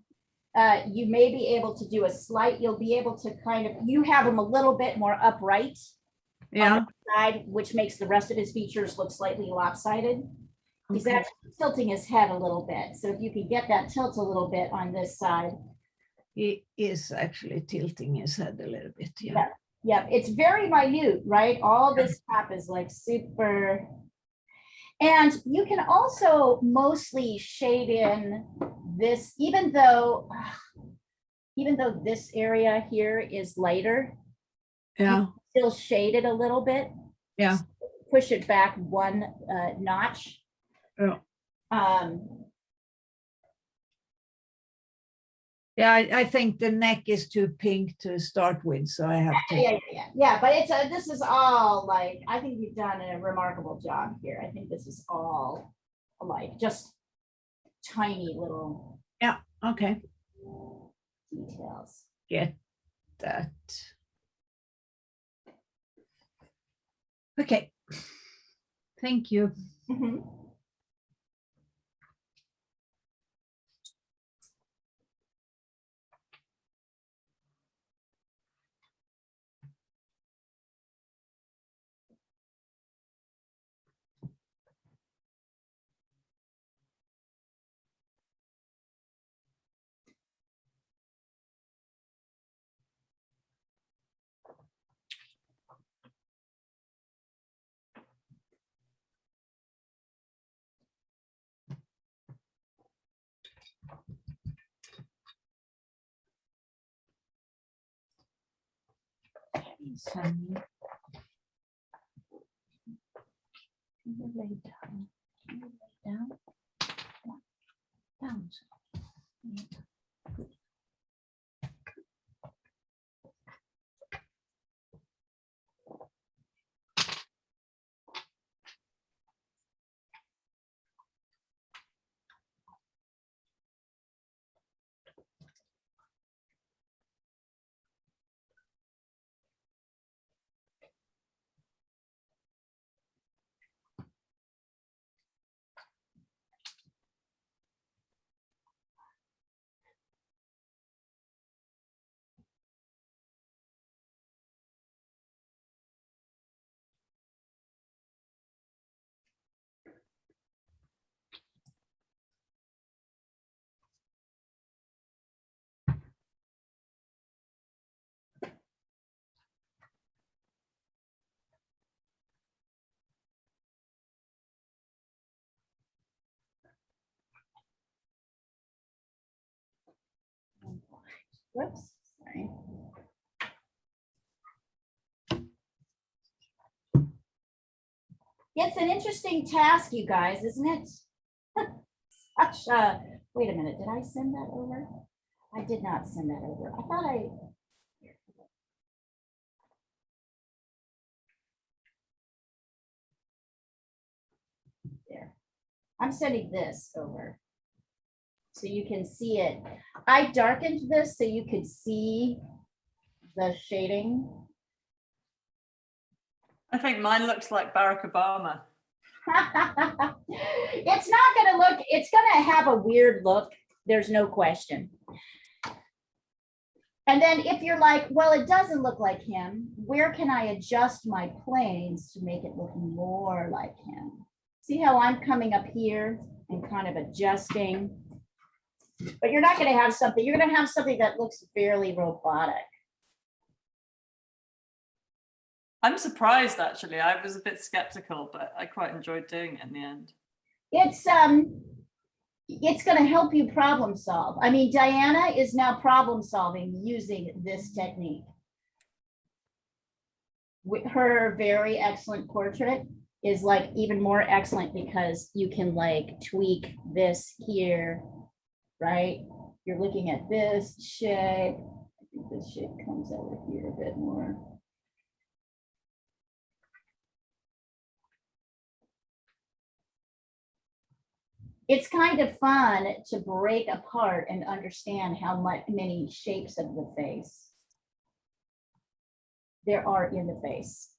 you may be able to do a slight, you'll be able to kind of, you have him a little bit more upright yeah. side, which makes the rest of his features look slightly lopsided. He's Okay. actually tilting his head a little bit. So if you can get that tilt a little bit on this side. He is actually tilting his head a little bit, yeah. Yeah, it's very minute, right? All this top is like super. And you can also mostly shade in this, even though this area here is lighter, Yeah, still shade it a little bit. yeah, Push it back one notch. yeah. Um, Yeah, I think the neck is too pink to start with, so I have to. yeah, but it's this is all like, I think you've done a remarkable job here. I think this is all like just tiny little Okay, details. get that. Okay, thank you. Mhm. Sunny. Can you lay down? Can you lay down? Down. Yeah. Whoops, sorry. It's an interesting task, you guys, isn't it? Such a, wait a minute, did I send that over? I did not send that over. I thought I. There. I'm sending this over. so you can see it. I darkened this so you could see the shading. I think mine looks like Barack Obama. It's not gonna look, it's gonna have a weird look. There's no question. And then if you're like, well, it doesn't look like him, where can I adjust my planes to make it look more like him? See how I'm coming up here and kind of adjusting? But you're not gonna have something, you're gonna have something that looks fairly robotic. I'm surprised actually. I was a bit skeptical, but I quite enjoyed doing it in the end. It's going to help you problem solve. I mean, Diana is now problem solving using this technique. With her very excellent portrait is like even more excellent because you can like tweak this here, right? You're looking at this shape. I think this shape comes over here a bit more. It's kind of fun to break apart and understand how many shapes of the face there are in the face.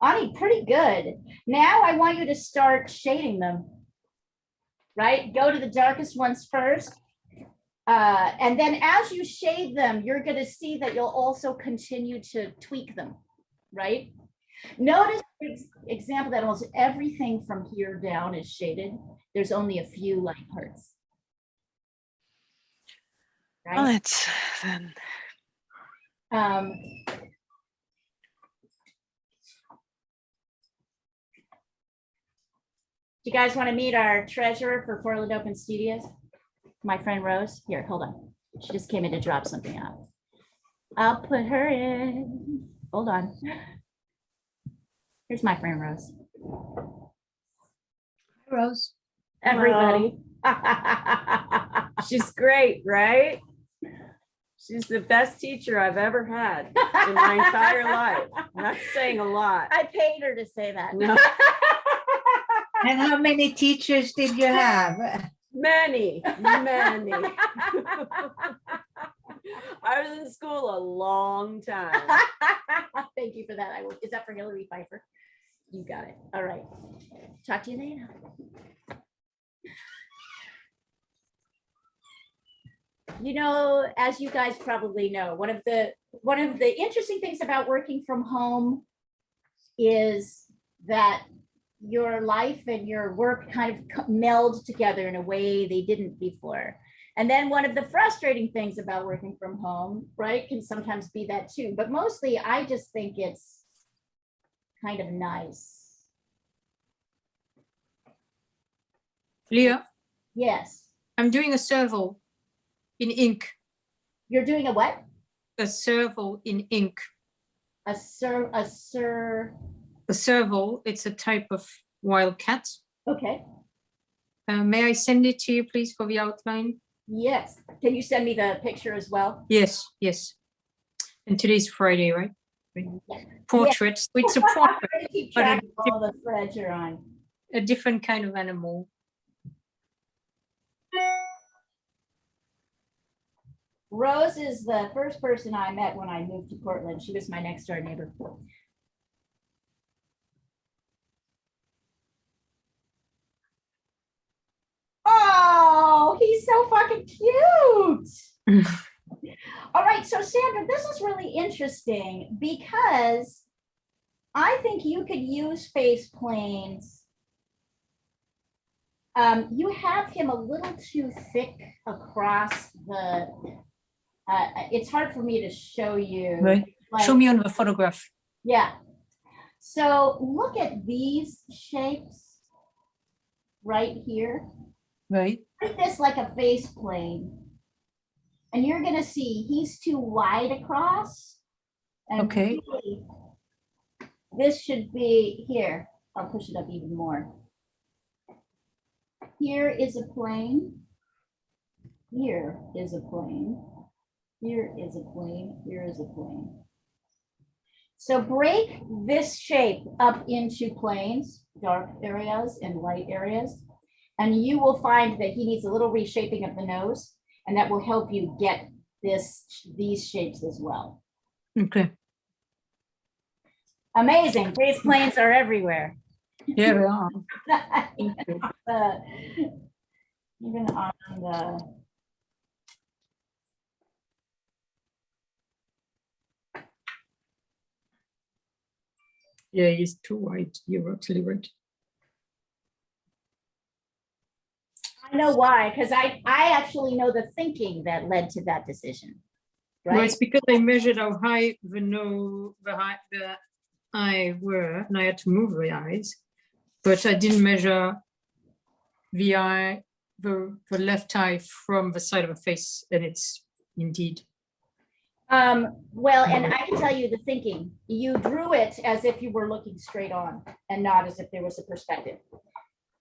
Ani, pretty good. Now I want you to start shading them, right? Go to the darkest ones first. And then as you shade them, you're going to see that you'll also continue to tweak them, right? Notice, for example, that almost everything from here down is shaded. There's only a few light parts. Right? Let's then. Do you guys want to meet our treasurer for Portland Open Studios? My friend Rose. Here, hold on. She just came in to drop something off. I'll put her in. Hold on. Here's my friend Rose. Rose. Everybody. She's great, right? She's the best teacher I've ever had in my entire life. That's saying a lot. I paid her to say that. No. And how many teachers did you have? Many. I was in school a long time. Thank you for that. Is that for Hillary Pfeiffer? You got it. All right. Talk to you later. You know, as you guys probably know, one of the interesting things about working from home is that your life and your work kind of meld together in a way they didn't before. And then one of the frustrating things about working from home, right, can sometimes be that too. But mostly I just think it's kind of nice. Leah, Yes. I'm doing a serval in ink. You're doing a what? A serval in ink. A serval, it's a type of wild cat. Okay. May I send it to you, please, for the outline? Yes. Can you send me the picture as well? Yes, yes. And today's Friday, right? Yeah. Portraits. It's a portrait, I keep but track of all the threads you're on. a different kind of animal. Rose is the first person I met when I moved to Portland. She was my next door neighbor. Oh, he's so fucking cute. All right, so Sandra, this is really interesting because I think you could use face planes. You have him a little too thick across the, it's hard for me to show you. Right. Like, Show me on the photograph. yeah. So look at these shapes right here. Right. Treat this like a face plane. And you're gonna see he's too wide across. And Okay. really, this should be here. I'll push it up even more. Here is a plane. Here is a plane. Here is a plane. Here is a plane. So break this shape up into planes, dark areas and light areas. And you will find that he needs a little reshaping of the nose, and that will help you get these shapes as well. Okay. Amazing, face planes are everywhere. Yeah, they are. Thank you. Even on the. Yeah, he's too white. You're absolutely right. I know why, because I actually know the thinking that led to that decision. Well, Right? it's because I measured how high the eye were, and I had to move the eyes, but I didn't measure the eye, the left eye from the side of the face, and it's indeed. Well, and I can tell you the thinking. You drew it as if you were looking straight on and not as if there was a perspective.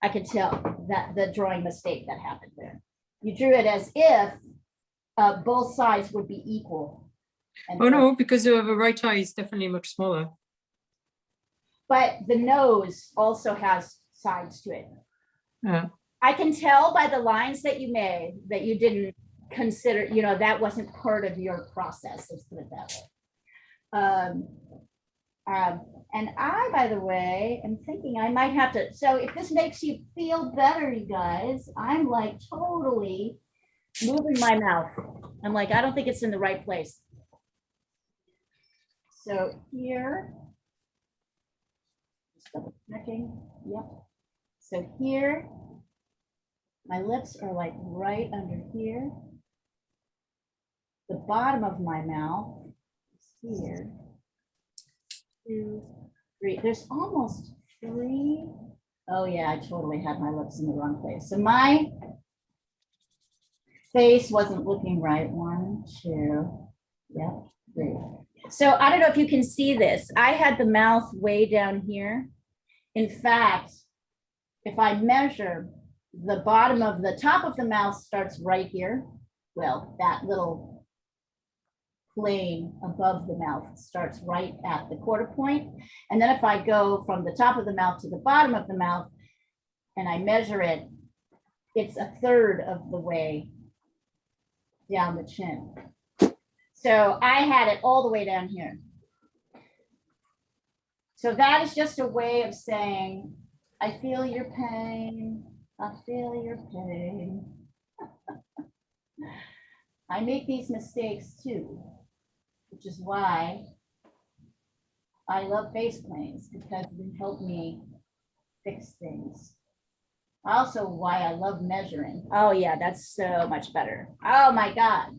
I could tell that the drawing mistake that happened there. You drew it as if both sides would be equal. And Oh no, because the right eye is definitely much smaller. But the nose also has sides to it. Yeah. I can tell by the lines that you made that you didn't consider, that wasn't part of your process, let's put it that way. And I, by the way, am thinking I might have to, so if this makes you feel better, you guys, I'm like totally moving my mouth. I'm like, I don't think it's in the right place. So here, just double checking, yep. So here, my lips are like right under here. The bottom of my mouth is here. 2, 3. There's almost 3. Oh yeah, I totally had my lips in the wrong place. So my face wasn't looking right. 1, 2, yep, 3. So I don't know if you can see this. I had the mouth way down here. In fact, if I measure the bottom of the top of the mouth starts right here. Well, that little plane above the mouth starts right at the quarter point. And then if I go from the top of the mouth to the bottom of the mouth and I measure it, it's 1/3 of the way down the chin. So I had it all the way down here. So that is just a way of saying, I feel your pain. I feel your pain. I make these mistakes too, which is why I love face planes, because they help me fix things. Also why I love measuring. Oh yeah, that's so much better. Oh my God.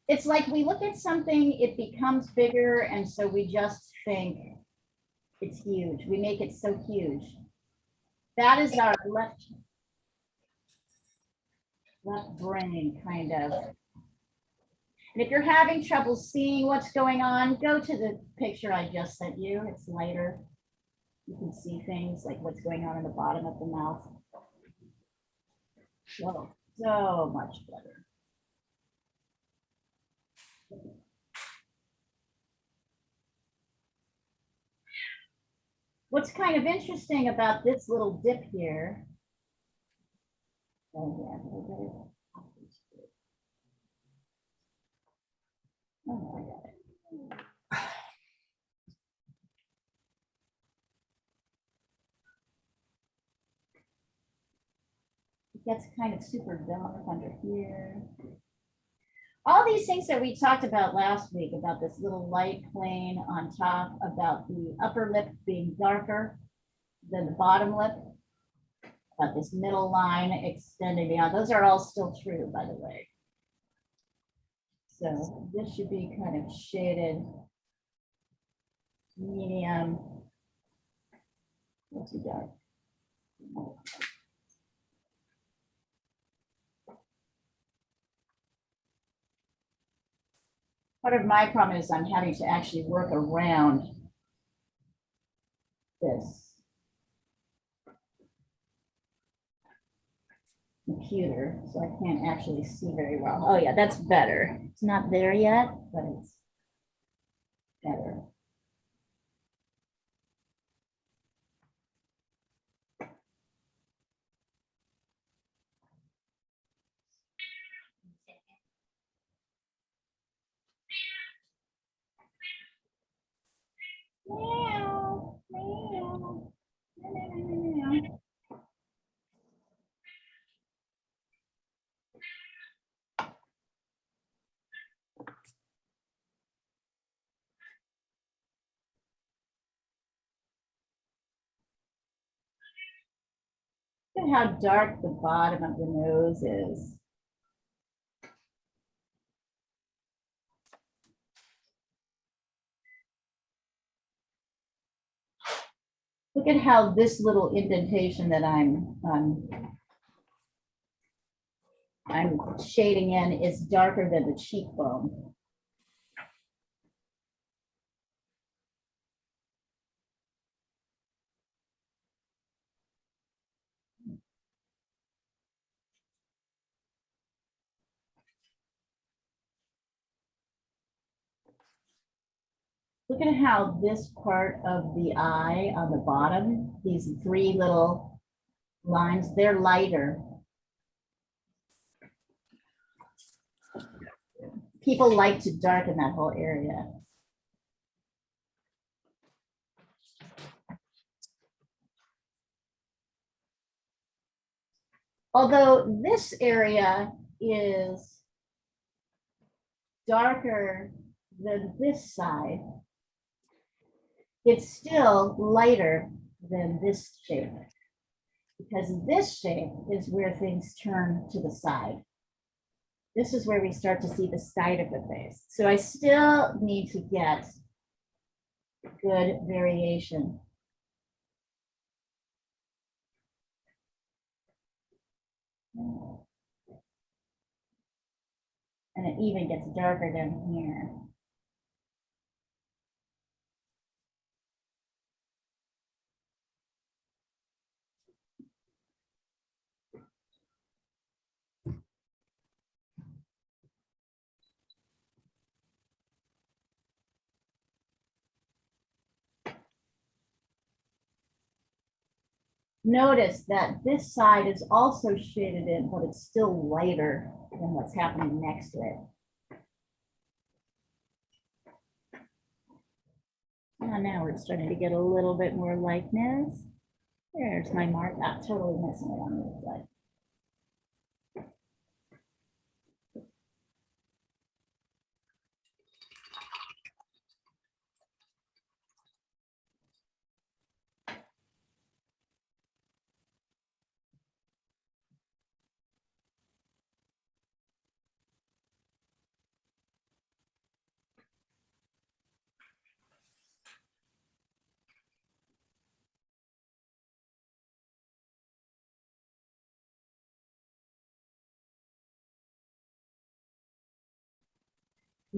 It's like we look at something, it becomes bigger, and so we just think it's huge. We make it so huge. That is our left brain, kind of. And if you're having trouble seeing what's going on, go to the picture I just sent you. It's lighter. You can see things like what's going on in the bottom of the mouth. Whoa, so much better. What's kind of interesting about this little dip here. Oh yeah. Oh, I got it. It gets kind of super dark under here. All these things that we talked about last week, about this little light plane on top, about the upper lip being darker than the bottom lip, about this middle line extending beyond, those are all still true, by the way. So this should be kind of shaded medium. What's too dark? Part of my problem is I'm having to actually work around this computer, so I can't actually see very well. Oh yeah, that's better. It's not there yet, but it's better. Meow, meow, meow, meow. Look at how dark the bottom of the nose is. Look at how this little indentation that I'm shading in is darker than the cheekbone. Look at how this part of the eye on the bottom, these three little lines, they're lighter. People like to darken that whole area. Although this area is darker than this side, it's still lighter than this shape, because this shape is where things turn to the side. This is where we start to see the side of the face. So I still need to get good variation. And it even gets darker down here. Notice that this side is also shaded in, but it's still lighter than what's happening next to it. Oh, now we're starting to get a little bit more likeness. There's my mark. Not totally missing it on this side.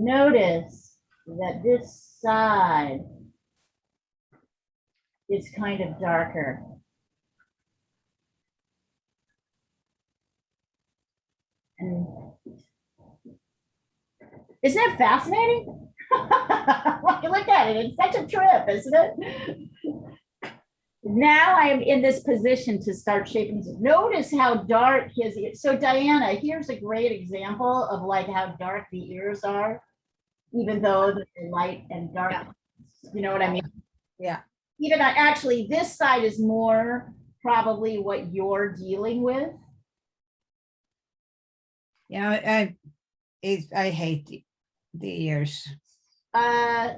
Notice that this side is kind of darker. And isn't it fascinating? Look at it, it's such a trip, isn't it? Now I am in this position to start shaping. Notice how dark his ears. So Diana, here's a great example of like how dark the ears are, even though they're light and dark. Yeah. You know what I mean? Yeah. Even actually, this side is more probably what you're dealing with. Yeah, I hate the ears. I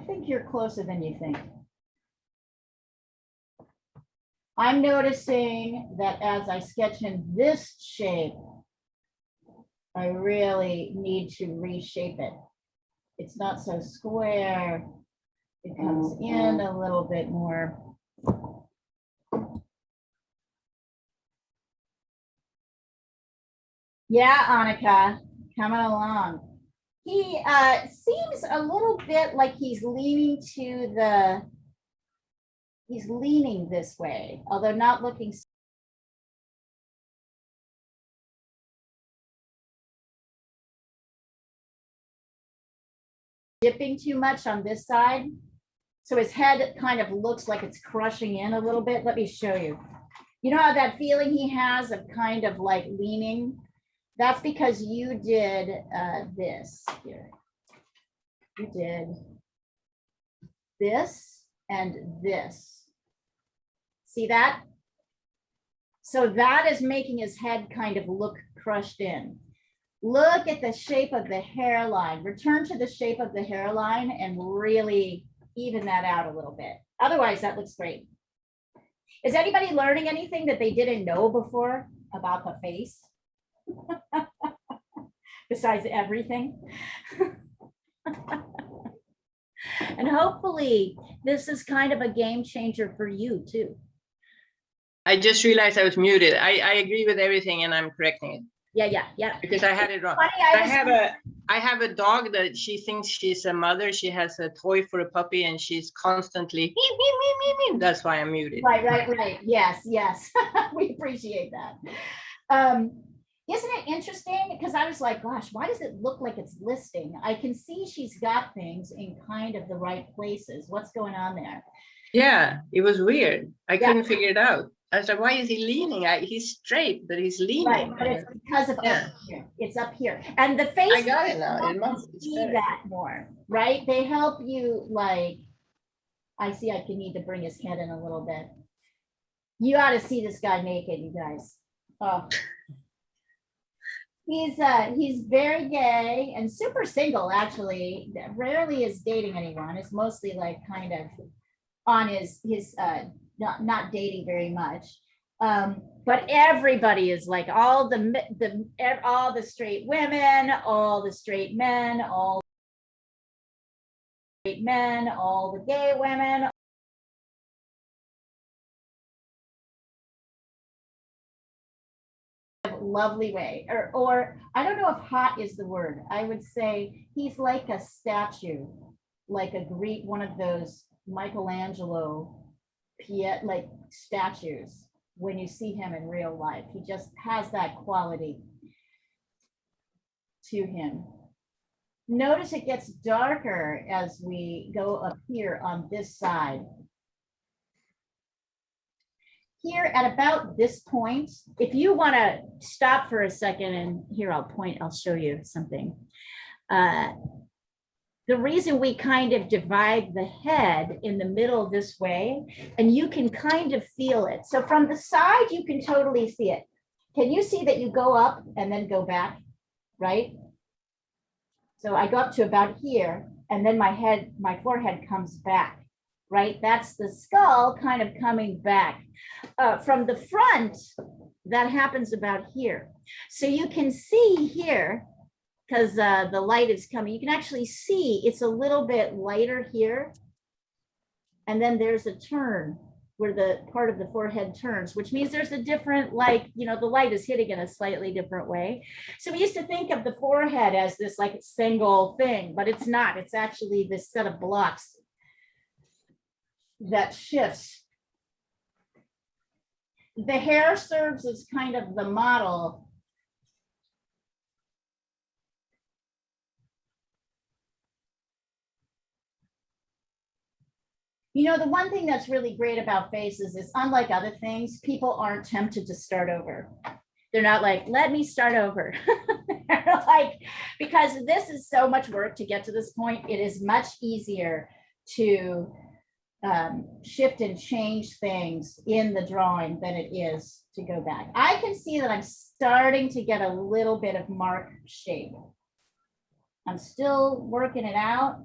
think you're closer than you think. I'm noticing that as I sketch in this shape, I really need to reshape it. It's not so square. It comes in a little bit more. Yeah, Annika, coming along. He seems a little bit like he's leaning to the, he's leaning this way, although not looking. Dipping too much on this side. So his head kind of looks like it's crushing in a little bit. Let me show you. You know how that feeling he has of kind of like leaning? That's because you did this here. You did this and this. See that? So that is making his head kind of look crushed in. Look at the shape of the hairline. Return to the shape of the hairline and really even that out a little bit. Otherwise, that looks great. Is anybody learning anything that they didn't know before about the face? Besides everything. And hopefully this is kind of a game changer for you too. I just realized I was muted. I agree with everything and I'm correcting it Yeah. because I had it wrong. Funny, I have a dog that she thinks she's a mother. She has a toy for a puppy and she's constantly me. That's why I'm muted. Right. Yes. We appreciate that. Isn't it interesting? Because I was like, gosh, why does it look like it's listing? I can see she's got things in kind of the right places. What's going on there? Yeah, it was weird. I couldn't figure it out. I was like, why is he leaning? He's straight, but he's leaning. Right, but it's because of up here. It's up here. And the face. I got it now. It must see that more, right? They help you like, I see I can need to bring his head in a little bit. You ought to see this guy naked, you guys. Oh. He's very gay and super single, actually. Rarely is dating anyone. It's mostly like kind of on his not dating very much. But everybody is like all the straight women, all the straight men, all the gay women. Lovely way, or I don't know if hot is the word. I would say he's like a statue, like one of those Michelangelo like statues. When you see him in real life, he just has that quality to him. Notice it gets darker as we go up here on this side. Here at about this point, if you want to stop for a second, and here I'll show you something. The reason we kind of divide the head in the middle this way, and you can kind of feel it. So from the side, you can totally see it. Can you see that you go up and then go back, right? So I go up to about here, and then my forehead comes back. Right, that's the skull kind of coming back. From the front, that happens about here. So you can see here, because the light is coming, you can actually see it's a little bit lighter here. And then there's a turn where the part of the forehead turns, which means there's a different, like, the light is hitting in a slightly different way. So we used to think of the forehead as this like single thing, but it's not. It's actually this set of blocks that shifts. The hair serves as kind of the model. The one thing that's really great about faces is, unlike other things, people aren't tempted to start over. They're not like, let me start over. They're like, because this is so much work to get to this point, it is much easier to shift and change things in the drawing than it is to go back. I can see that I'm starting to get a little bit of mark shape. I'm still working it out.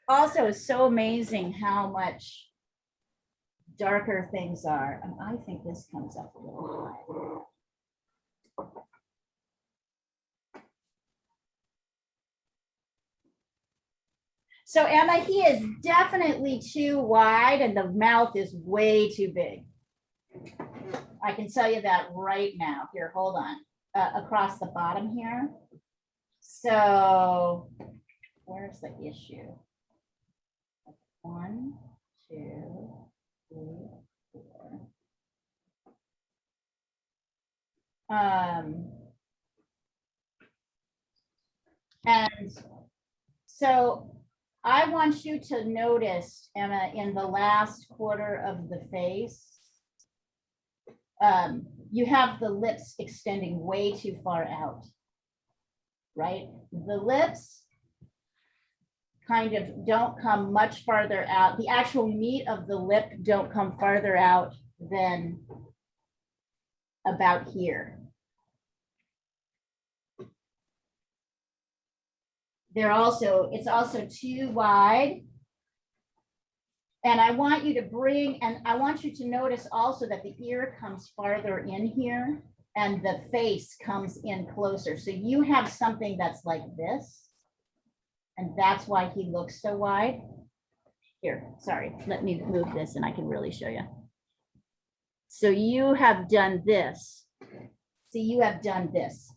Also, it's so amazing how much darker things are. And I think this comes up a little high. So Emma, he is definitely too wide and the mouth is way too big. I can tell you that right now. Here, hold on. Across the bottom here. So where's the issue? 1, 2, 3, 4. And so I want you to notice, Emma, in the last quarter of the face, you have the lips extending way too far out, right? The lips kind of don't come much farther out. The actual meat of the lip don't come farther out than about here. It's also too wide. And I want you to notice also that the ear comes farther in here and the face comes in closer. So you have something that's like this. And that's why he looks so wide. Here, sorry, let me move this and I can really show you. So you have done this. So you have done this.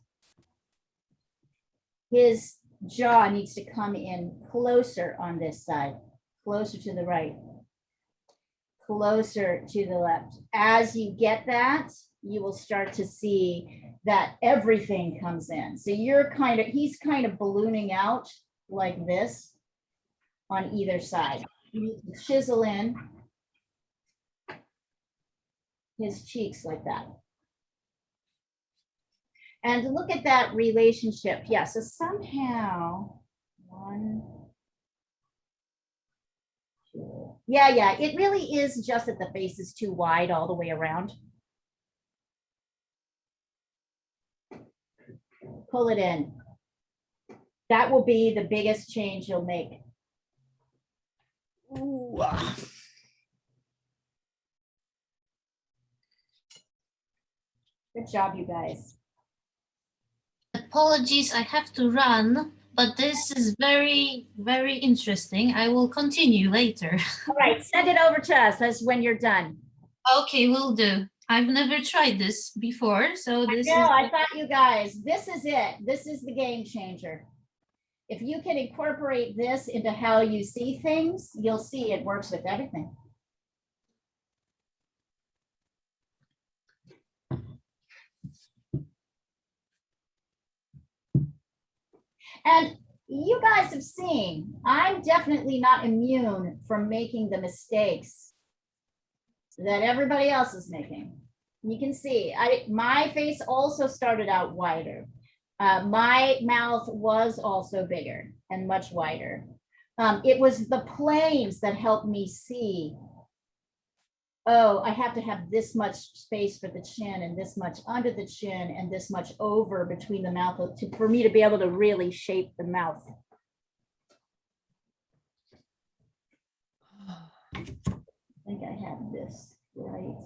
His jaw needs to come in closer on this side, closer to the right, closer to the left. As you get that, you will start to see that everything comes in. So he's kind of ballooning out like this on either side. You need to chisel in his cheeks like that. And look at that relationship. Yeah, so somehow, 1, 2. Yeah, it really is just that the face is too wide all the way around. Pull it in. That will be the biggest change you'll make. Ooh. Good job, you guys. Apologies, I have to run, but this is very, very interesting. I will continue later. All right, send it over to us as when you're done. Okay, will do. I've never tried this before, so I thought you guys, this is it. This is the game changer. If you can incorporate this into how you see things, you'll see it works with everything. And you guys have seen, I'm definitely not immune from making the mistakes that everybody else is making. You can see, my face also started out wider. My mouth was also bigger and much wider. It was the planes that helped me see, oh, I have to have this much space for the chin and this much under the chin and this much over between the mouth for me to be able to really shape the mouth. I think I have this right.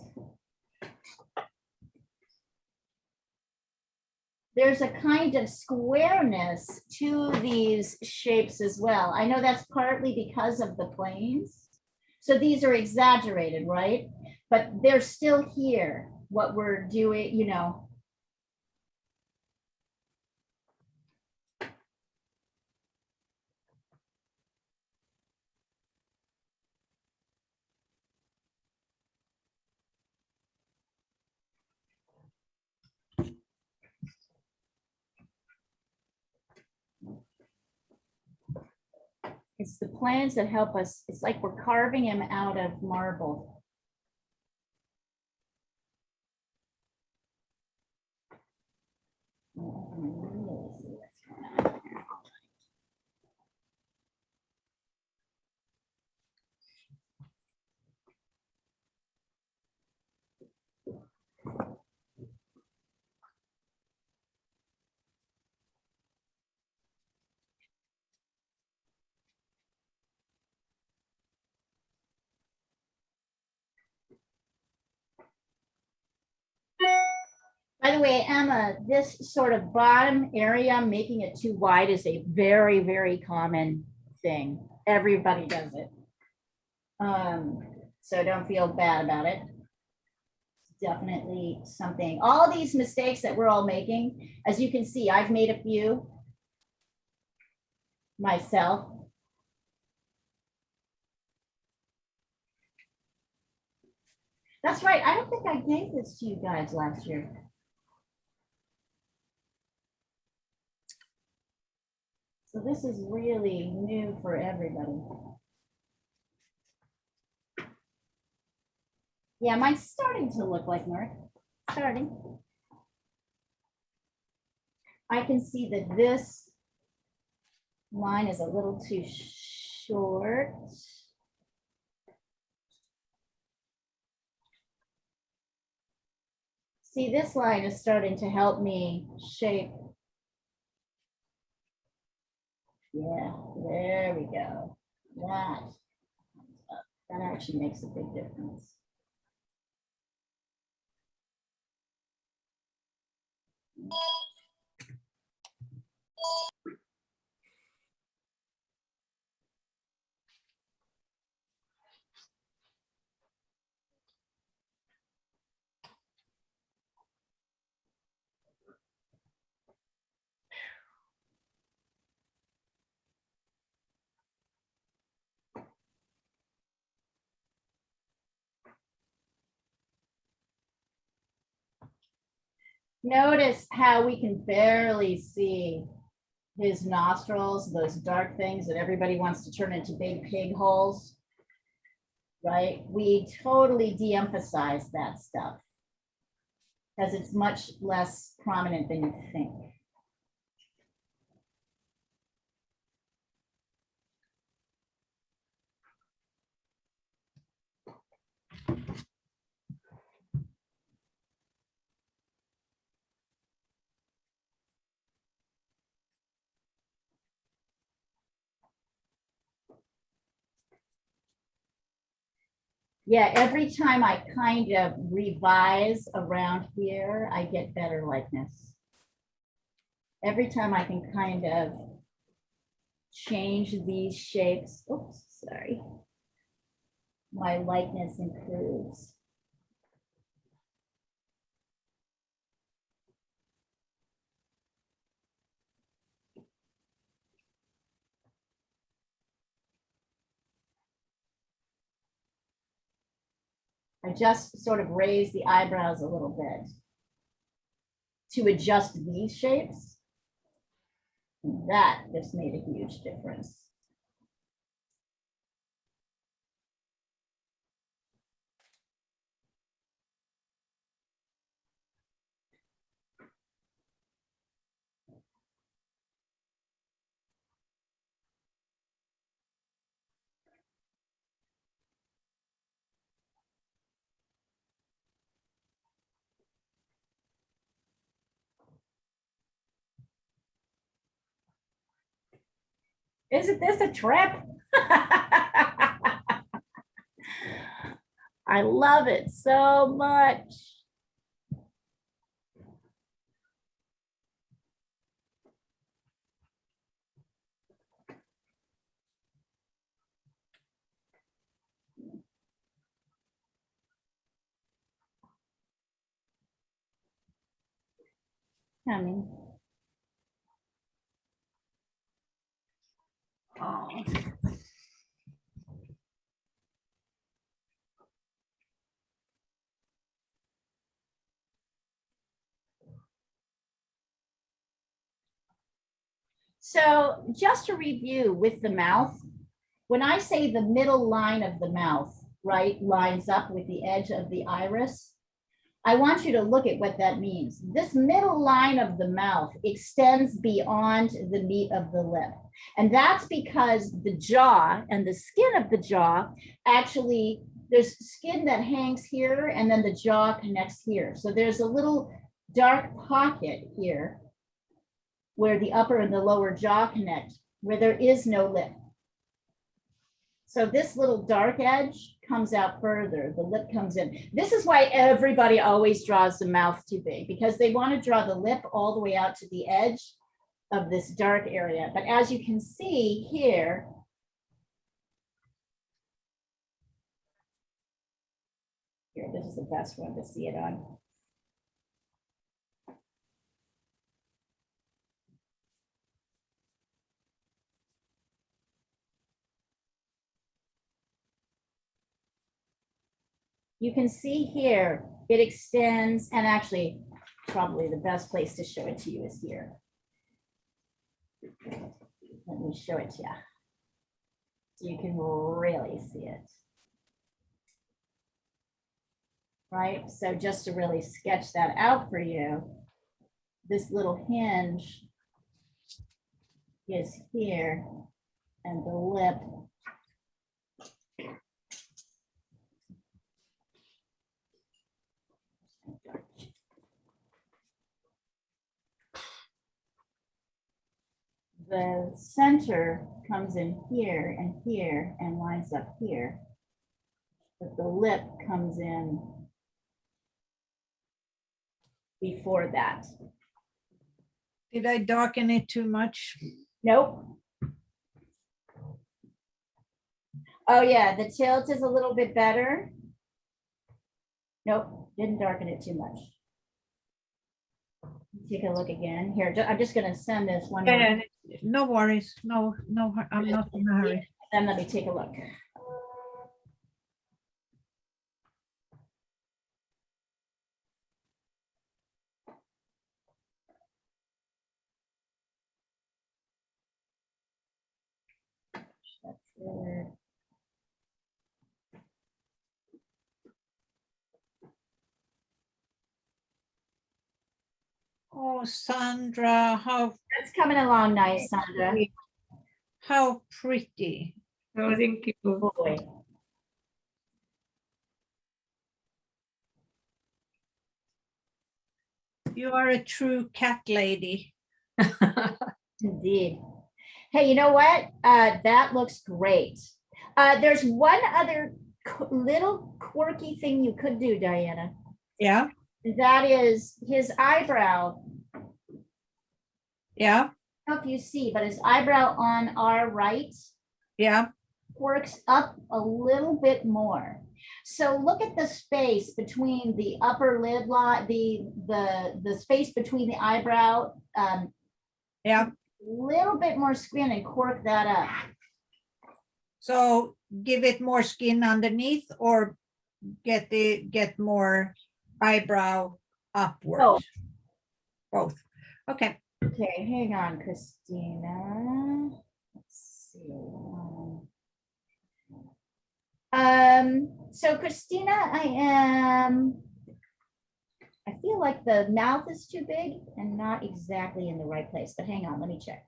There's a kind of squareness to these shapes as well. I know that's partly because of the planes. So these are exaggerated, right? But they're still here, what we're doing, you know. It's the planes that help us. It's like we're carving him out of marble. By the way, Emma, this sort of bottom area, making it too wide is a very, very common thing. Everybody does it. So don't feel bad about it. It's definitely something. All these mistakes that we're all making, as you can see, I've made a few myself. That's right. I don't think I gave this to you guys last year. So this is really new for everybody. Yeah, mine's starting to look like North. Starting. I can see that this line is a little too short. See, this line is starting to help me shape. Yeah, there we go. That actually makes a big difference. Notice how we can barely see his nostrils, those dark things that everybody wants to turn into big pig holes, right? We totally de-emphasize that stuff because it's much less prominent than you think. Yeah, every time I kind of revise around here, I get better likeness. Every time I can kind of change these shapes, oops, sorry, my likeness improves. I just sort of raise the eyebrows a little bit to adjust these shapes. That just made a huge difference. Isn't this a trip? I love it so much. Coming. Oh. So just to review with the mouth, when I say the middle line of the mouth, right, lines up with the edge of the iris, I want you to look at what that means. This middle line of the mouth extends beyond the meat of the lip. And that's because the jaw and the skin of the jaw, actually, there's skin that hangs here and then the jaw connects here. So there's a little dark pocket here where the upper and the lower jaw connect, where there is no lip. So this little dark edge comes out further, the lip comes in. This is why everybody always draws the mouth too big, because they want to draw the lip all the way out to the edge of this dark area. But as you can see here, this is the best one to see it on. You can see here, it extends, and actually probably the best place to show it to you is here. Let me show it to you. So you can really see it. Right, so just to really sketch that out for you, this little hinge is here and the lip the center comes in here and lines up here. But the lip comes in before that. Did I darken it too much? Nope. Oh yeah, the tilt is a little bit better. Nope, didn't darken it too much. Take a look again. Here, I'm just gonna send this one more. Yeah, no worries. No, I'm not in a hurry. Then let me take a look. That's good. Oh, Sandra, That's coming along nice, Sandra. how pretty. Oh, thank you. Boy. You are a true cat lady. Indeed. Hey, you know what? That looks great. There's one other little quirky thing you could do, Diana. Yeah, That is his eyebrow. yeah, I don't know if you see, but his eyebrow on our right yeah. works up a little bit more. So look at the space between the upper lid line, the space between the eyebrow. Yeah. Little bit more skin and cork that up. So give it more skin underneath or get more eyebrow upward. Both. Both. Okay. Okay, hang on, Christina. Let's see. So Christina, I feel like the mouth is too big and not exactly in the right place, but hang on, let me check.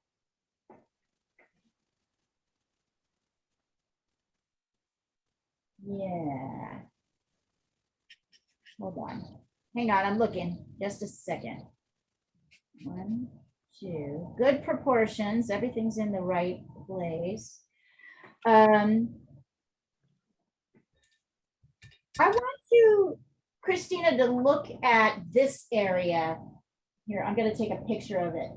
Yeah. Hold on. Hang on, I'm looking. Just a second. 1, 2. Good proportions. Everything's in the right place. I want you, Christina, to look at this area. Here, I'm going to take a picture of it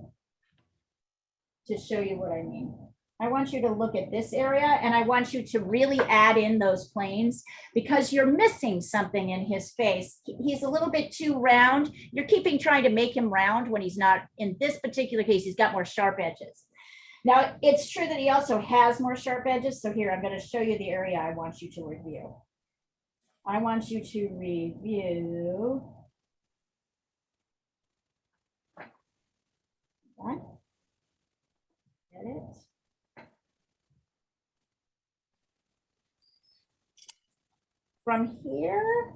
to show you what I mean. I want you to look at this area and I want you to really add in those planes because you're missing something in his face. He's a little bit too round. You're trying to make him round when he's not. In this particular case, he's got more sharp edges. Now, it's true that he also has more sharp edges. So here, I'm going to show you the area I want you to review. I want you to review. What? Get it? From here.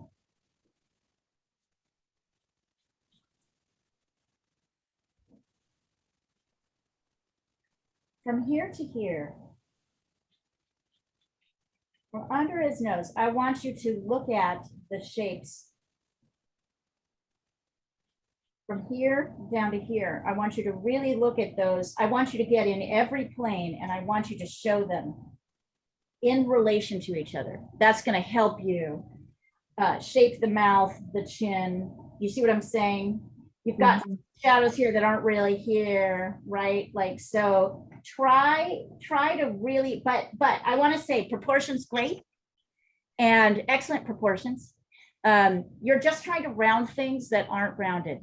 From here to here. Or under his nose, I want you to look at the shapes. From here down to here, I want you to really look at those. I want you to get in every plane and I want you to show them in relation to each other. That's going to help you shape the mouth, the chin. You see what I'm saying? You've got shadows here that aren't really here, right? Like, so try to really, but I want to say proportions great and excellent proportions. You're just trying to round things that aren't rounded.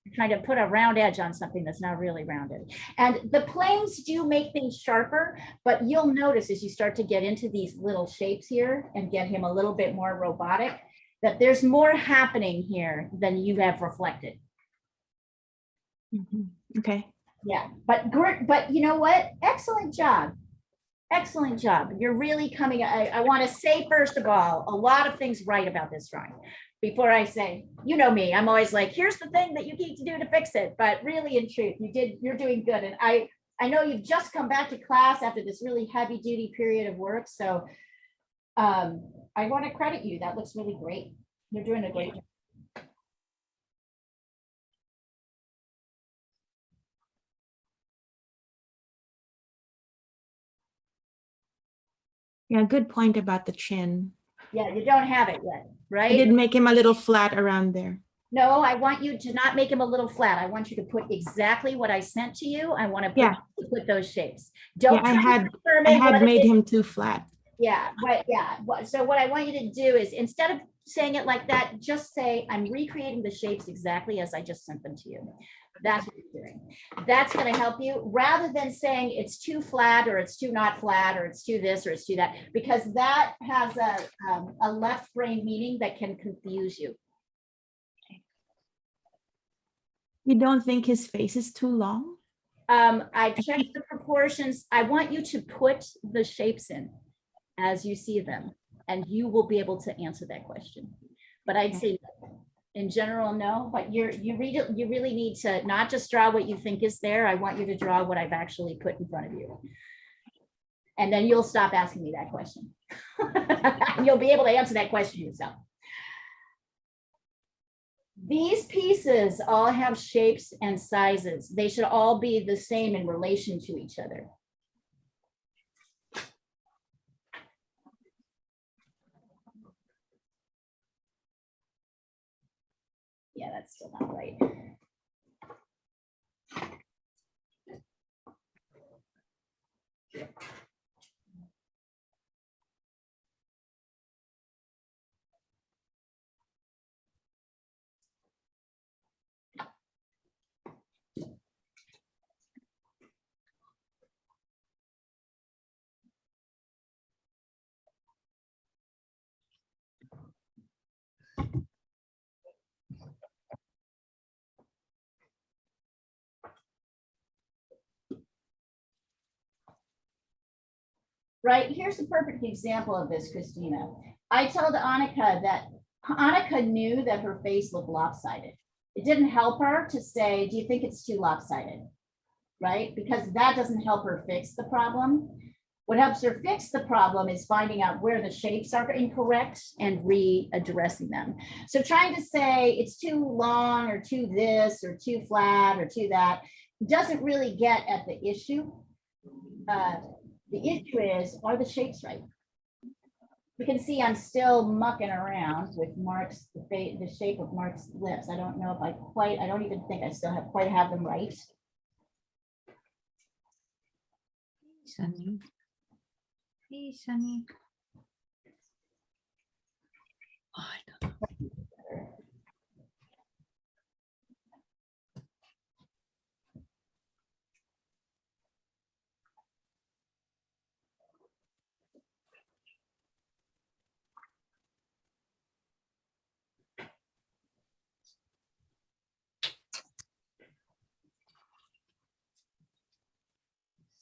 You're trying to put a round edge on something that's not really rounded. And the planes do make things sharper, but you'll notice as you start to get into these little shapes here and get him a little bit more robotic, that there's more happening here than you have reflected. Okay. Yeah, but you know what? Excellent job. Excellent job. You're really coming, I want to say, first of all, a lot of things right about this drawing. Before I say, you know me, I'm always like, here's the thing that you need to do to fix it. But really, in truth, you're doing good. And I know you've just come back to class after this really heavy duty period of work. So I want to credit you. That looks really great. You're doing a great job. Yeah, good point about the chin. Yeah, you don't have it yet, I right? did make him a little flat around there. No, I want you to not make him a little flat. I want you to put exactly what I sent to you. I want to Yeah. put those shapes. Yeah, Don't I try to had determine what it made is. him too flat. Yeah, but yeah, so what I want you to do is, instead of saying it like that, just say, I'm recreating the shapes exactly as I just sent them to you. That's what you're doing. That's going to help you, rather than saying it's too flat, or it's too not flat, or it's too this, or it's too that, because that has a left brain meaning that can confuse you. You don't think his face is too long? I checked the proportions. I want you to put the shapes in as you see them, and you will be able to answer that question. But I'd say in general, no, but you really need to not just draw what you think is there. I want you to draw what I've actually put in front of you. And then you'll stop asking me that question. You'll be able to answer that question yourself. These pieces all have shapes and sizes. They should all be the same in relation to each other. Yeah, that's still not right. Right, here's a perfect example of this, Christina. I told Annika that Annika knew that her face looked lopsided. It didn't help her to say, do you think it's too lopsided? Right, because that doesn't help her fix the problem. What helps her fix the problem is finding out where the shapes are incorrect and readdressing them. So trying to say it's too long, or too this, or too flat, or too that, doesn't really get at the issue. The issue is, are the shapes right? You can see I'm still mucking around with Mark's, the shape of Mark's lips. I don't know if I don't even think I still quite have them right. Sunny. Hey, Sunny. Oh, I don't know.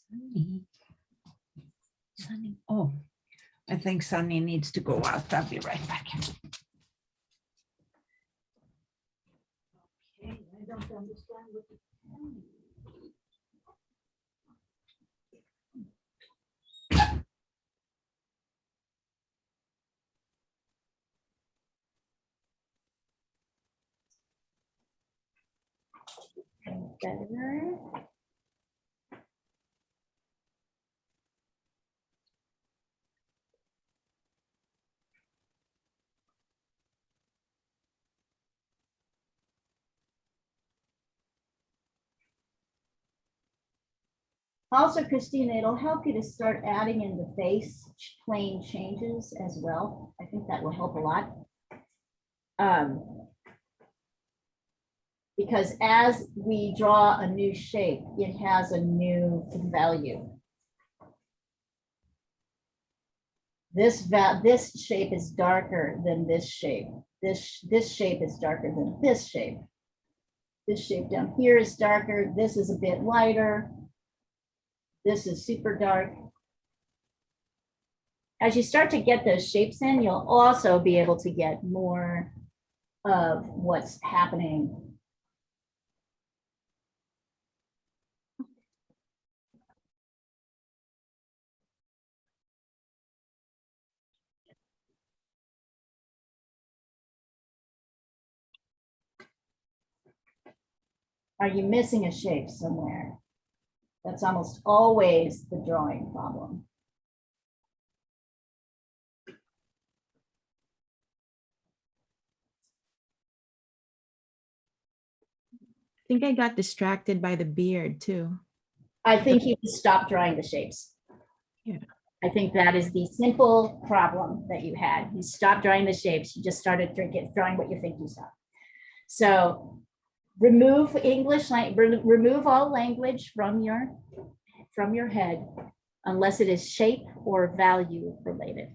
Sunny. Sunny. Oh, I think Sunny needs to go out. I'll be right back. Okay, I don't understand what Better. Also, Christina, it'll help you to start adding in the face plane changes as well. I think that will help a lot. Because as we draw a new shape, it has a new value. This shape is darker than this shape. This shape is darker than this shape. This shape down here is darker. This is a bit lighter. This is super dark. As you start to get those shapes in, you'll also be able to get more of what's happening. Are you missing a shape somewhere? That's almost always the drawing problem. I think I got distracted by the beard too. I think you should stop drawing the shapes. Yeah. I think that is the simple problem that you had. You stopped drawing the shapes. You just started drawing what you think you saw. So remove English, remove all language from your head, unless it is shape or value related.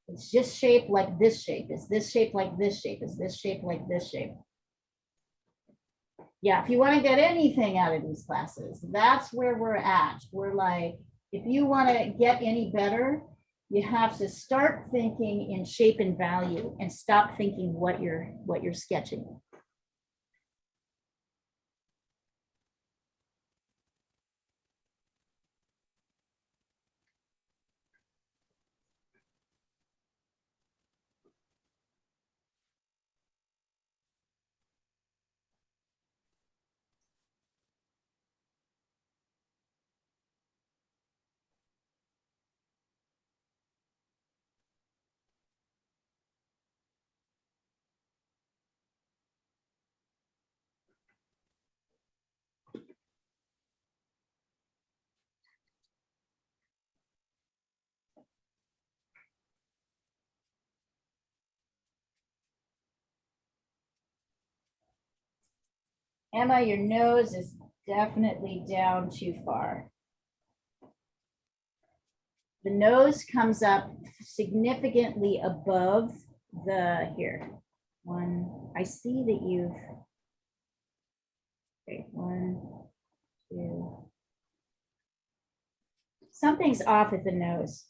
It's just shape like this shape. Is this shape like this shape? Is this shape like this shape? Yeah, if you want to get anything out of these classes, that's where we're at. We're like, if you want to get any better, you have to start thinking in shape and value and stop thinking what you're sketching. Emma, your nose is definitely down too far. The nose comes up significantly above the, here, one, I see that you've, okay, 1, 2. Something's off at the nose.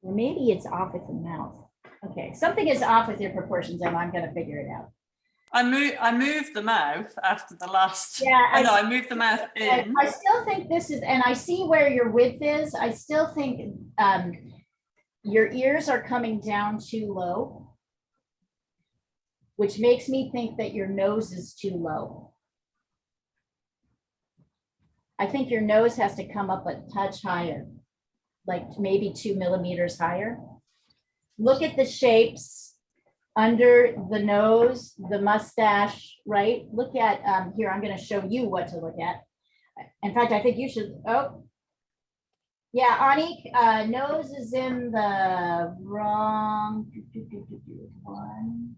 Or maybe it's off at the mouth. Okay, something is off with your proportions, Emma. I'm gonna figure it out. I moved the mouth after the last. Yeah, I moved the mouth in. I still think this is, and I see where your width is. I still think your ears are coming down too low, which makes me think that your nose is too low. I think your nose has to come up a touch higher, like maybe 2 millimeters higher. Look at the shapes under the nose, the mustache, right? Look at, here, I'm gonna show you what to look at. In fact, I think you should, oh. Yeah, Anik, nose is in the wrong, one.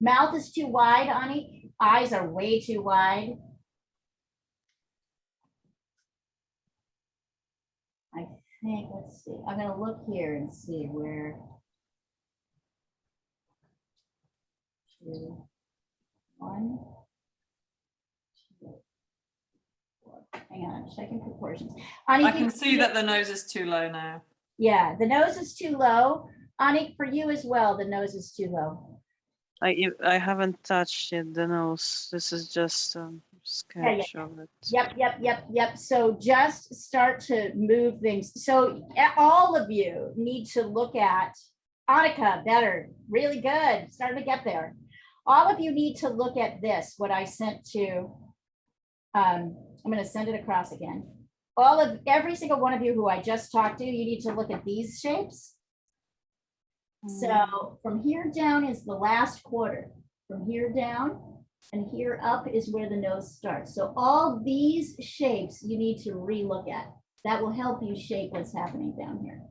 Mouth is too wide, Anik. Eyes are way too wide. I think, let's see, I'm gonna look here and see where. 2, 1, 2, 4. Hang on, I'm checking proportions. Anik, I can see that the nose is too low now. Yeah, the nose is too low. Anik, for you as well, the nose is too low. I haven't touched yet the nose. This is just sketch of it. Yep. So just start to move things. So all of you need to look at Annika, better, really good, starting to get there. All of you need to look at this, what I sent to, I'm going to send it across again. Every single one of you who I just talked to, you need to look at these shapes. So from here down is the last quarter. From here down and here up is where the nose starts. So all these shapes you need to re-look at. That will help you shape what's happening down here.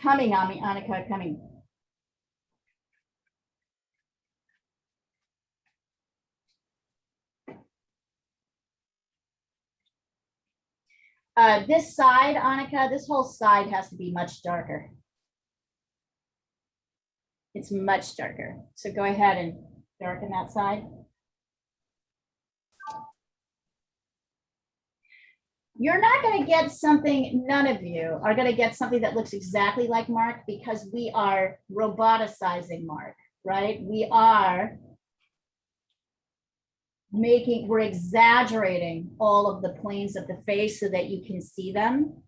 Coming, Annika, coming. This side, Annika, this whole side has to be much darker. It's much darker. So go ahead and darken that side. You're not going to get something, none of you are going to get something that looks exactly like Mark because we are roboticizing Mark, right? We're exaggerating all of the planes of the face so that you can see them.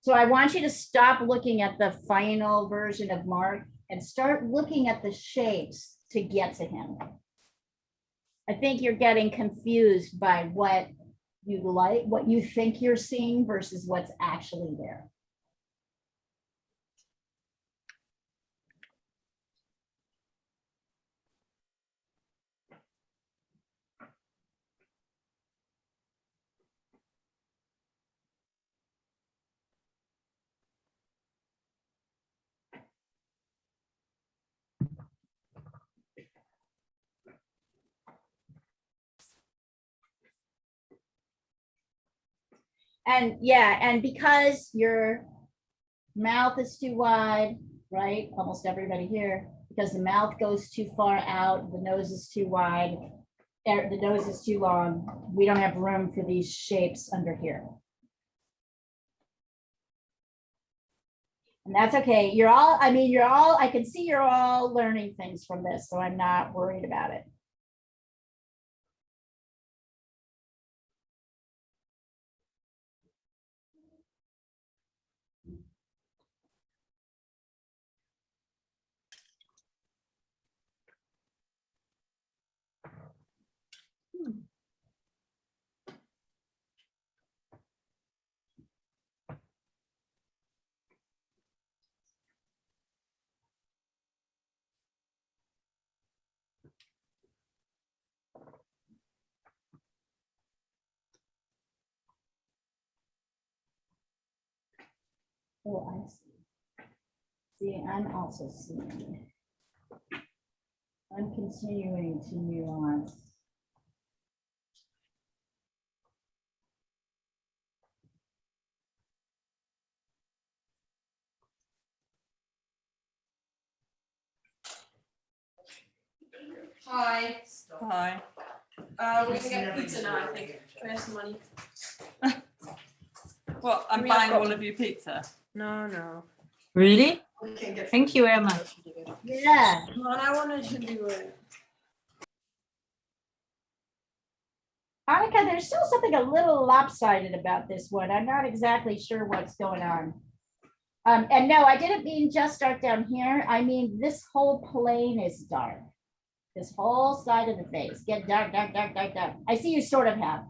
So I want you to stop looking at the final version of Mark and start looking at the shapes to get to him. I think you're getting confused by what you think you're seeing versus what's actually there. And yeah, and because your mouth is too wide, right? Almost everybody here, because the mouth goes too far out, the nose is too wide, the nose is too long. We don't have room for these shapes under here. And that's okay. I can see you're all learning things from this, so I'm not worried about it. Oh, I see. See, I'm also seeing. I'm continuing to nuance. Hi. Hi. We're gonna get pizza now, I think. Where's the money? What, I'm buying all of you pizza? No. Really? We can get. Thank you, Emma. Yeah. Come on, I wanted to do it. Annika, there's still something a little lopsided about this one. I'm not exactly sure what's going on. And no, I didn't mean just dark down here. I mean, this whole plane is dark. This whole side of the face, get dark, dark, dark, dark, dark. I see you sort of have.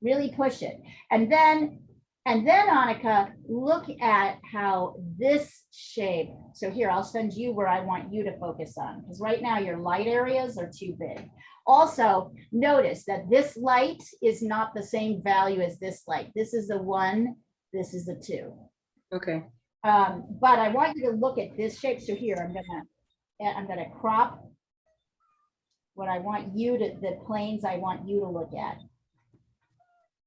Really push it. And then Annika, look at how this shape, so here, I'll send you where I want you to focus on, because right now your light areas are too big. Also, notice that this light is not the same value as this light. This is a 1, this is a 2. Okay. But I want you to look at this shape. So here, I'm gonna crop what I want you to, the planes I want you to look at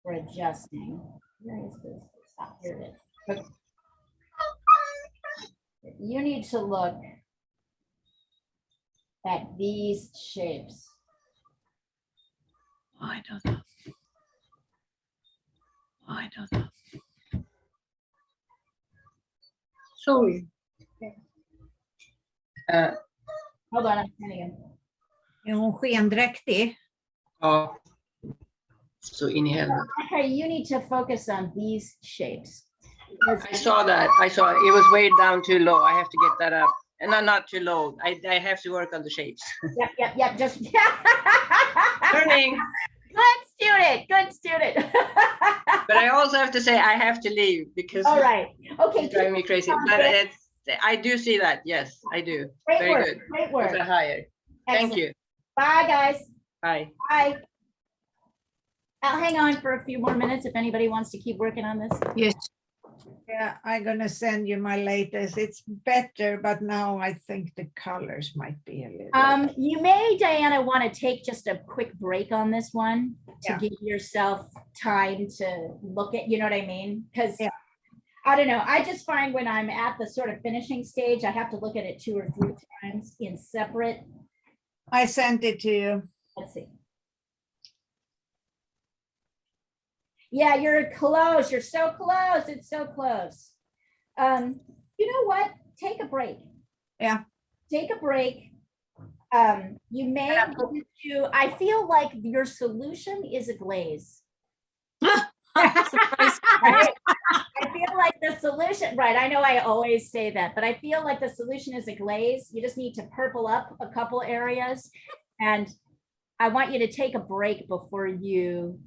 for adjusting. Where is this? Stop, here it is. Okay. You need to look at these shapes. I don't know. Sorry. Hold on, I'm turning in. Är hon skendräktig? Ja. Så in i helvete. Okay, you need to focus on these shapes. I saw that. It was way down too low. I have to get that up. And not too low. I have to work on the shapes. Yep. Just Learning. Good student. But I also have to say I have to leave because All right. Okay. it's driving me crazy. But I do see that. Yes, I do. Great Very work. good. Great work. With a higher. Thank you. Bye, guys. Bye. Bye. I'll hang on for a few more minutes if anybody wants to keep working on this. Yes. Yeah, I'm gonna send you my latest. It's better, but now I think the colors might be a little. You may, Diana, want to take just a quick break on this one to Yeah. give yourself time to look at, you know what I mean? Because Yeah. I don't know. I just find when I'm at the sort of finishing stage, I have to look at it 2 or 3 times in separate. I sent it to you. Let's see. Yeah, you're close. You're so close. It's so close. You know what? Take a break. Yeah. Take a break. You may want to, I feel like your solution is a glaze. Right? I feel like the solution, right? I know I always say that, but I feel like the solution is a glaze. You just need to purple up a couple areas. And I want you to take a break before you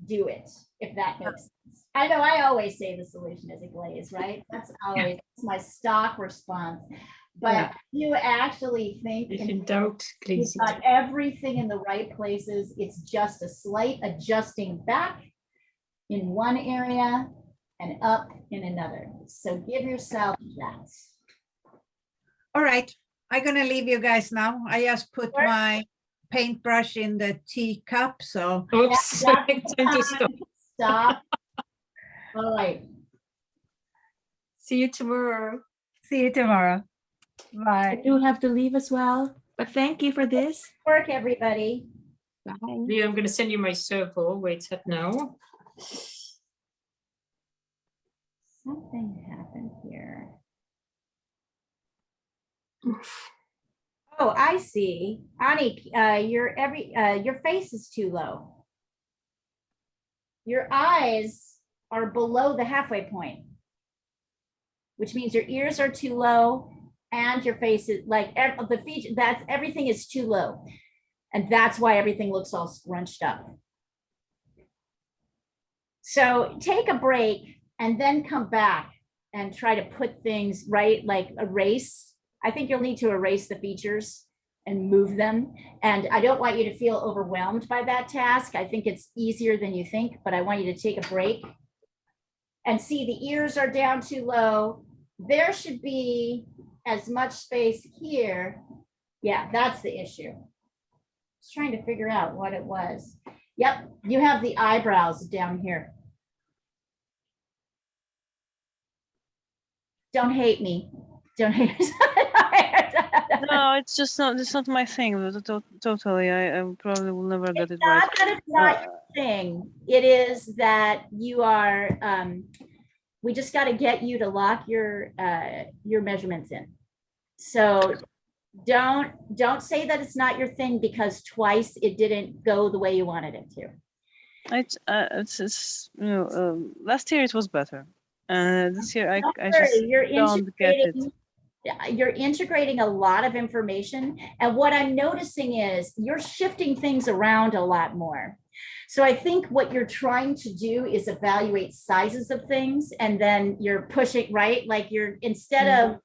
do it, if that makes sense. I know I always say the solution is a glaze, right? That's always my stock response. But Yeah. you actually think If in doubt, you've glaze it. got everything in the right places. It's just a slight adjusting back in one area and up in another. So give yourself that. All right, I'm gonna leave you guys now. I just put Sure. my paintbrush in the teacup, so Oops. That's Time to stop. Stop. All right. See you tomorrow. see you tomorrow. I Bye. do have to leave as well, but thank you for this. Work, everybody. Bye. Leah, I'm going to send you my circle where it's at now. Something happened here. Oh, I see. Ani, your face is too low. Your eyes are below the halfway point, which means your ears are too low and your face is like the feature, that's everything is too low. And that's why everything looks all scrunched up. So take a break and then come back and try to put things right, like erase. I think you'll need to erase the features and move them. And I don't want you to feel overwhelmed by that task. I think it's easier than you think, but I want you to take a break and see the ears are down too low. There should be as much space here. Yeah, that's the issue. Just trying to figure out what it was. Yep, you have the eyebrows down here. Don't hate me. Don't hate me. No, it's just not. It's not my thing. Totally, I probably will never get it right. Not that it's not your thing. It is that you are. We just got to get you to lock your measurements in. So don't say that it's not your thing because twice it didn't go the way you wanted it to. It's you know, last year it was better. This year I Don't just worry, you're don't get it. You're integrating a lot of information. And what I'm noticing is you're shifting things around a lot more. So I think what you're trying to do is evaluate sizes of things and then you're pushing, right? Like you're instead of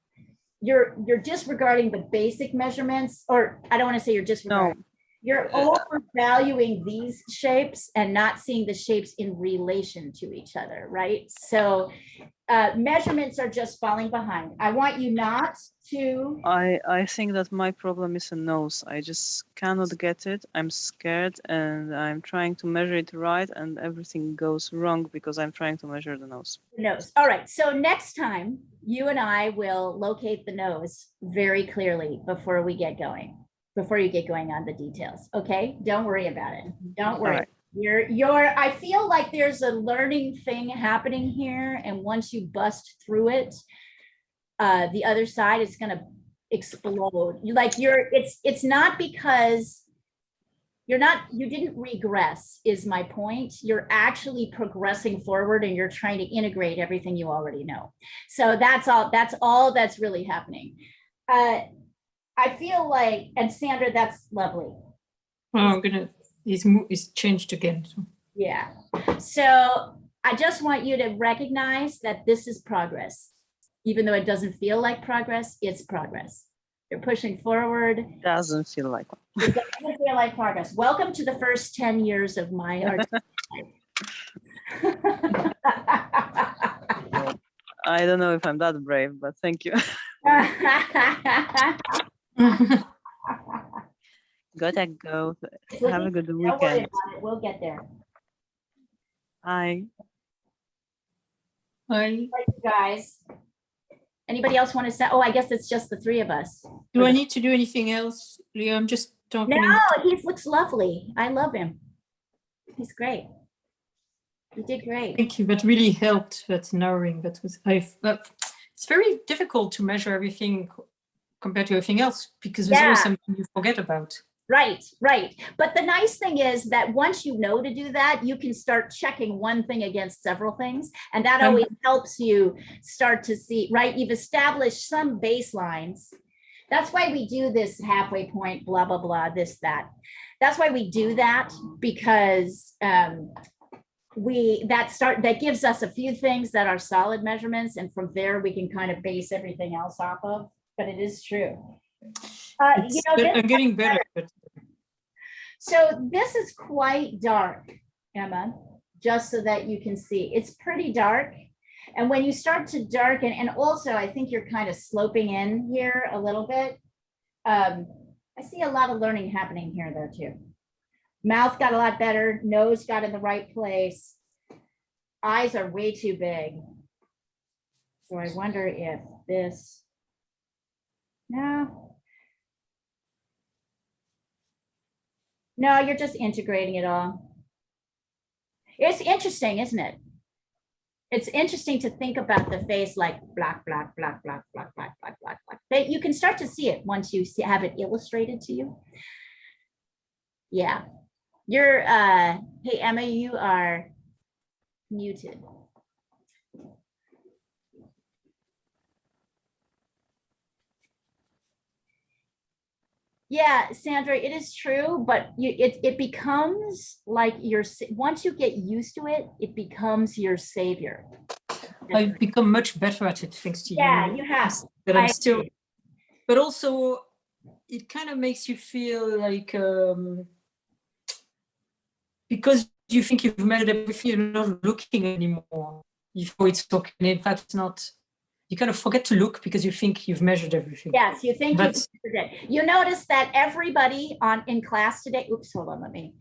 you're disregarding the basic measurements, or I don't want to say you're disregarding. No. You're overvaluing these shapes and not seeing the shapes in relation to each other, right? So measurements are just falling behind. I want you not to. I think that my problem is a nose. I just cannot get it. I'm scared and I'm trying to measure it right and everything goes wrong because I'm trying to measure the nose. Nose. All right. So next time you and I will locate the nose very clearly before we get going. Before you get going on the details. Okay. Don't worry about it. Don't worry. Right. I feel like there's a learning thing happening here. And once you bust through it, the other side is going to explode. It's not because you didn't regress is my point. You're actually progressing forward and you're trying to integrate everything you already know. So that's all that's really happening. I feel like, and Sandra, that's lovely. Oh, it's changed again. So. Yeah. So I just want you to recognize that this is progress. Even though it doesn't feel like progress, it's progress. You're pushing forward. Doesn't feel like one. It doesn't feel like progress. Welcome to the first 10 years of my artistic life. I don't know if I'm that brave, but thank you. Gotta go. Have a good Don't worry weekend. about it. We'll get there. I I Guys. Anybody else want to say? Oh, I guess it's just the three of us. do I need to do anything else, Leah? I'm just talking. No, in the- he looks lovely. I love him. He's great. You did great. Thank you. That really helped. That narrowing. That was. It's very difficult to measure everything compared to everything else because there's always Yeah. something you forget about. Right, right. But the nice thing is that once you know to do that, you can start checking one thing against several things. And that always helps you start to see, right? You've established some baselines. That's why we do this halfway point, blah, blah, blah, this, that. That's why we do that, because that gives us a few things that are solid measurements. And from there, we can kind of base everything else off of. But it is true. It's I'm getting better. But So this is quite dark, Emma, just so that you can see. It's pretty dark. And when you start to darken, and also I think you're kind of sloping in here a little bit. I see a lot of learning happening here though too. Mouth got a lot better, nose got in the right place. Eyes are way too big. So I wonder if this, no. No, you're just integrating it all. It's interesting, isn't it? It's interesting to think about the face like black, black, black, black, black, black, black, black, black. You can start to see it once you have it illustrated to you. Yeah. You're, hey, Emma, you are muted. Yeah, Sandra, it is true, but it becomes like once you get used to it, it becomes your savior. I've become much better at it thanks to you. Yeah, you have. But I'm still, but also it kind of makes you feel like because you think you've made everything, you're not looking anymore. Before it's okay. And in fact, it's not. You kind of forget to look because you think you've measured everything. Yes, you think But you've measured it. You notice that everybody in class today, oops, hold on, let me.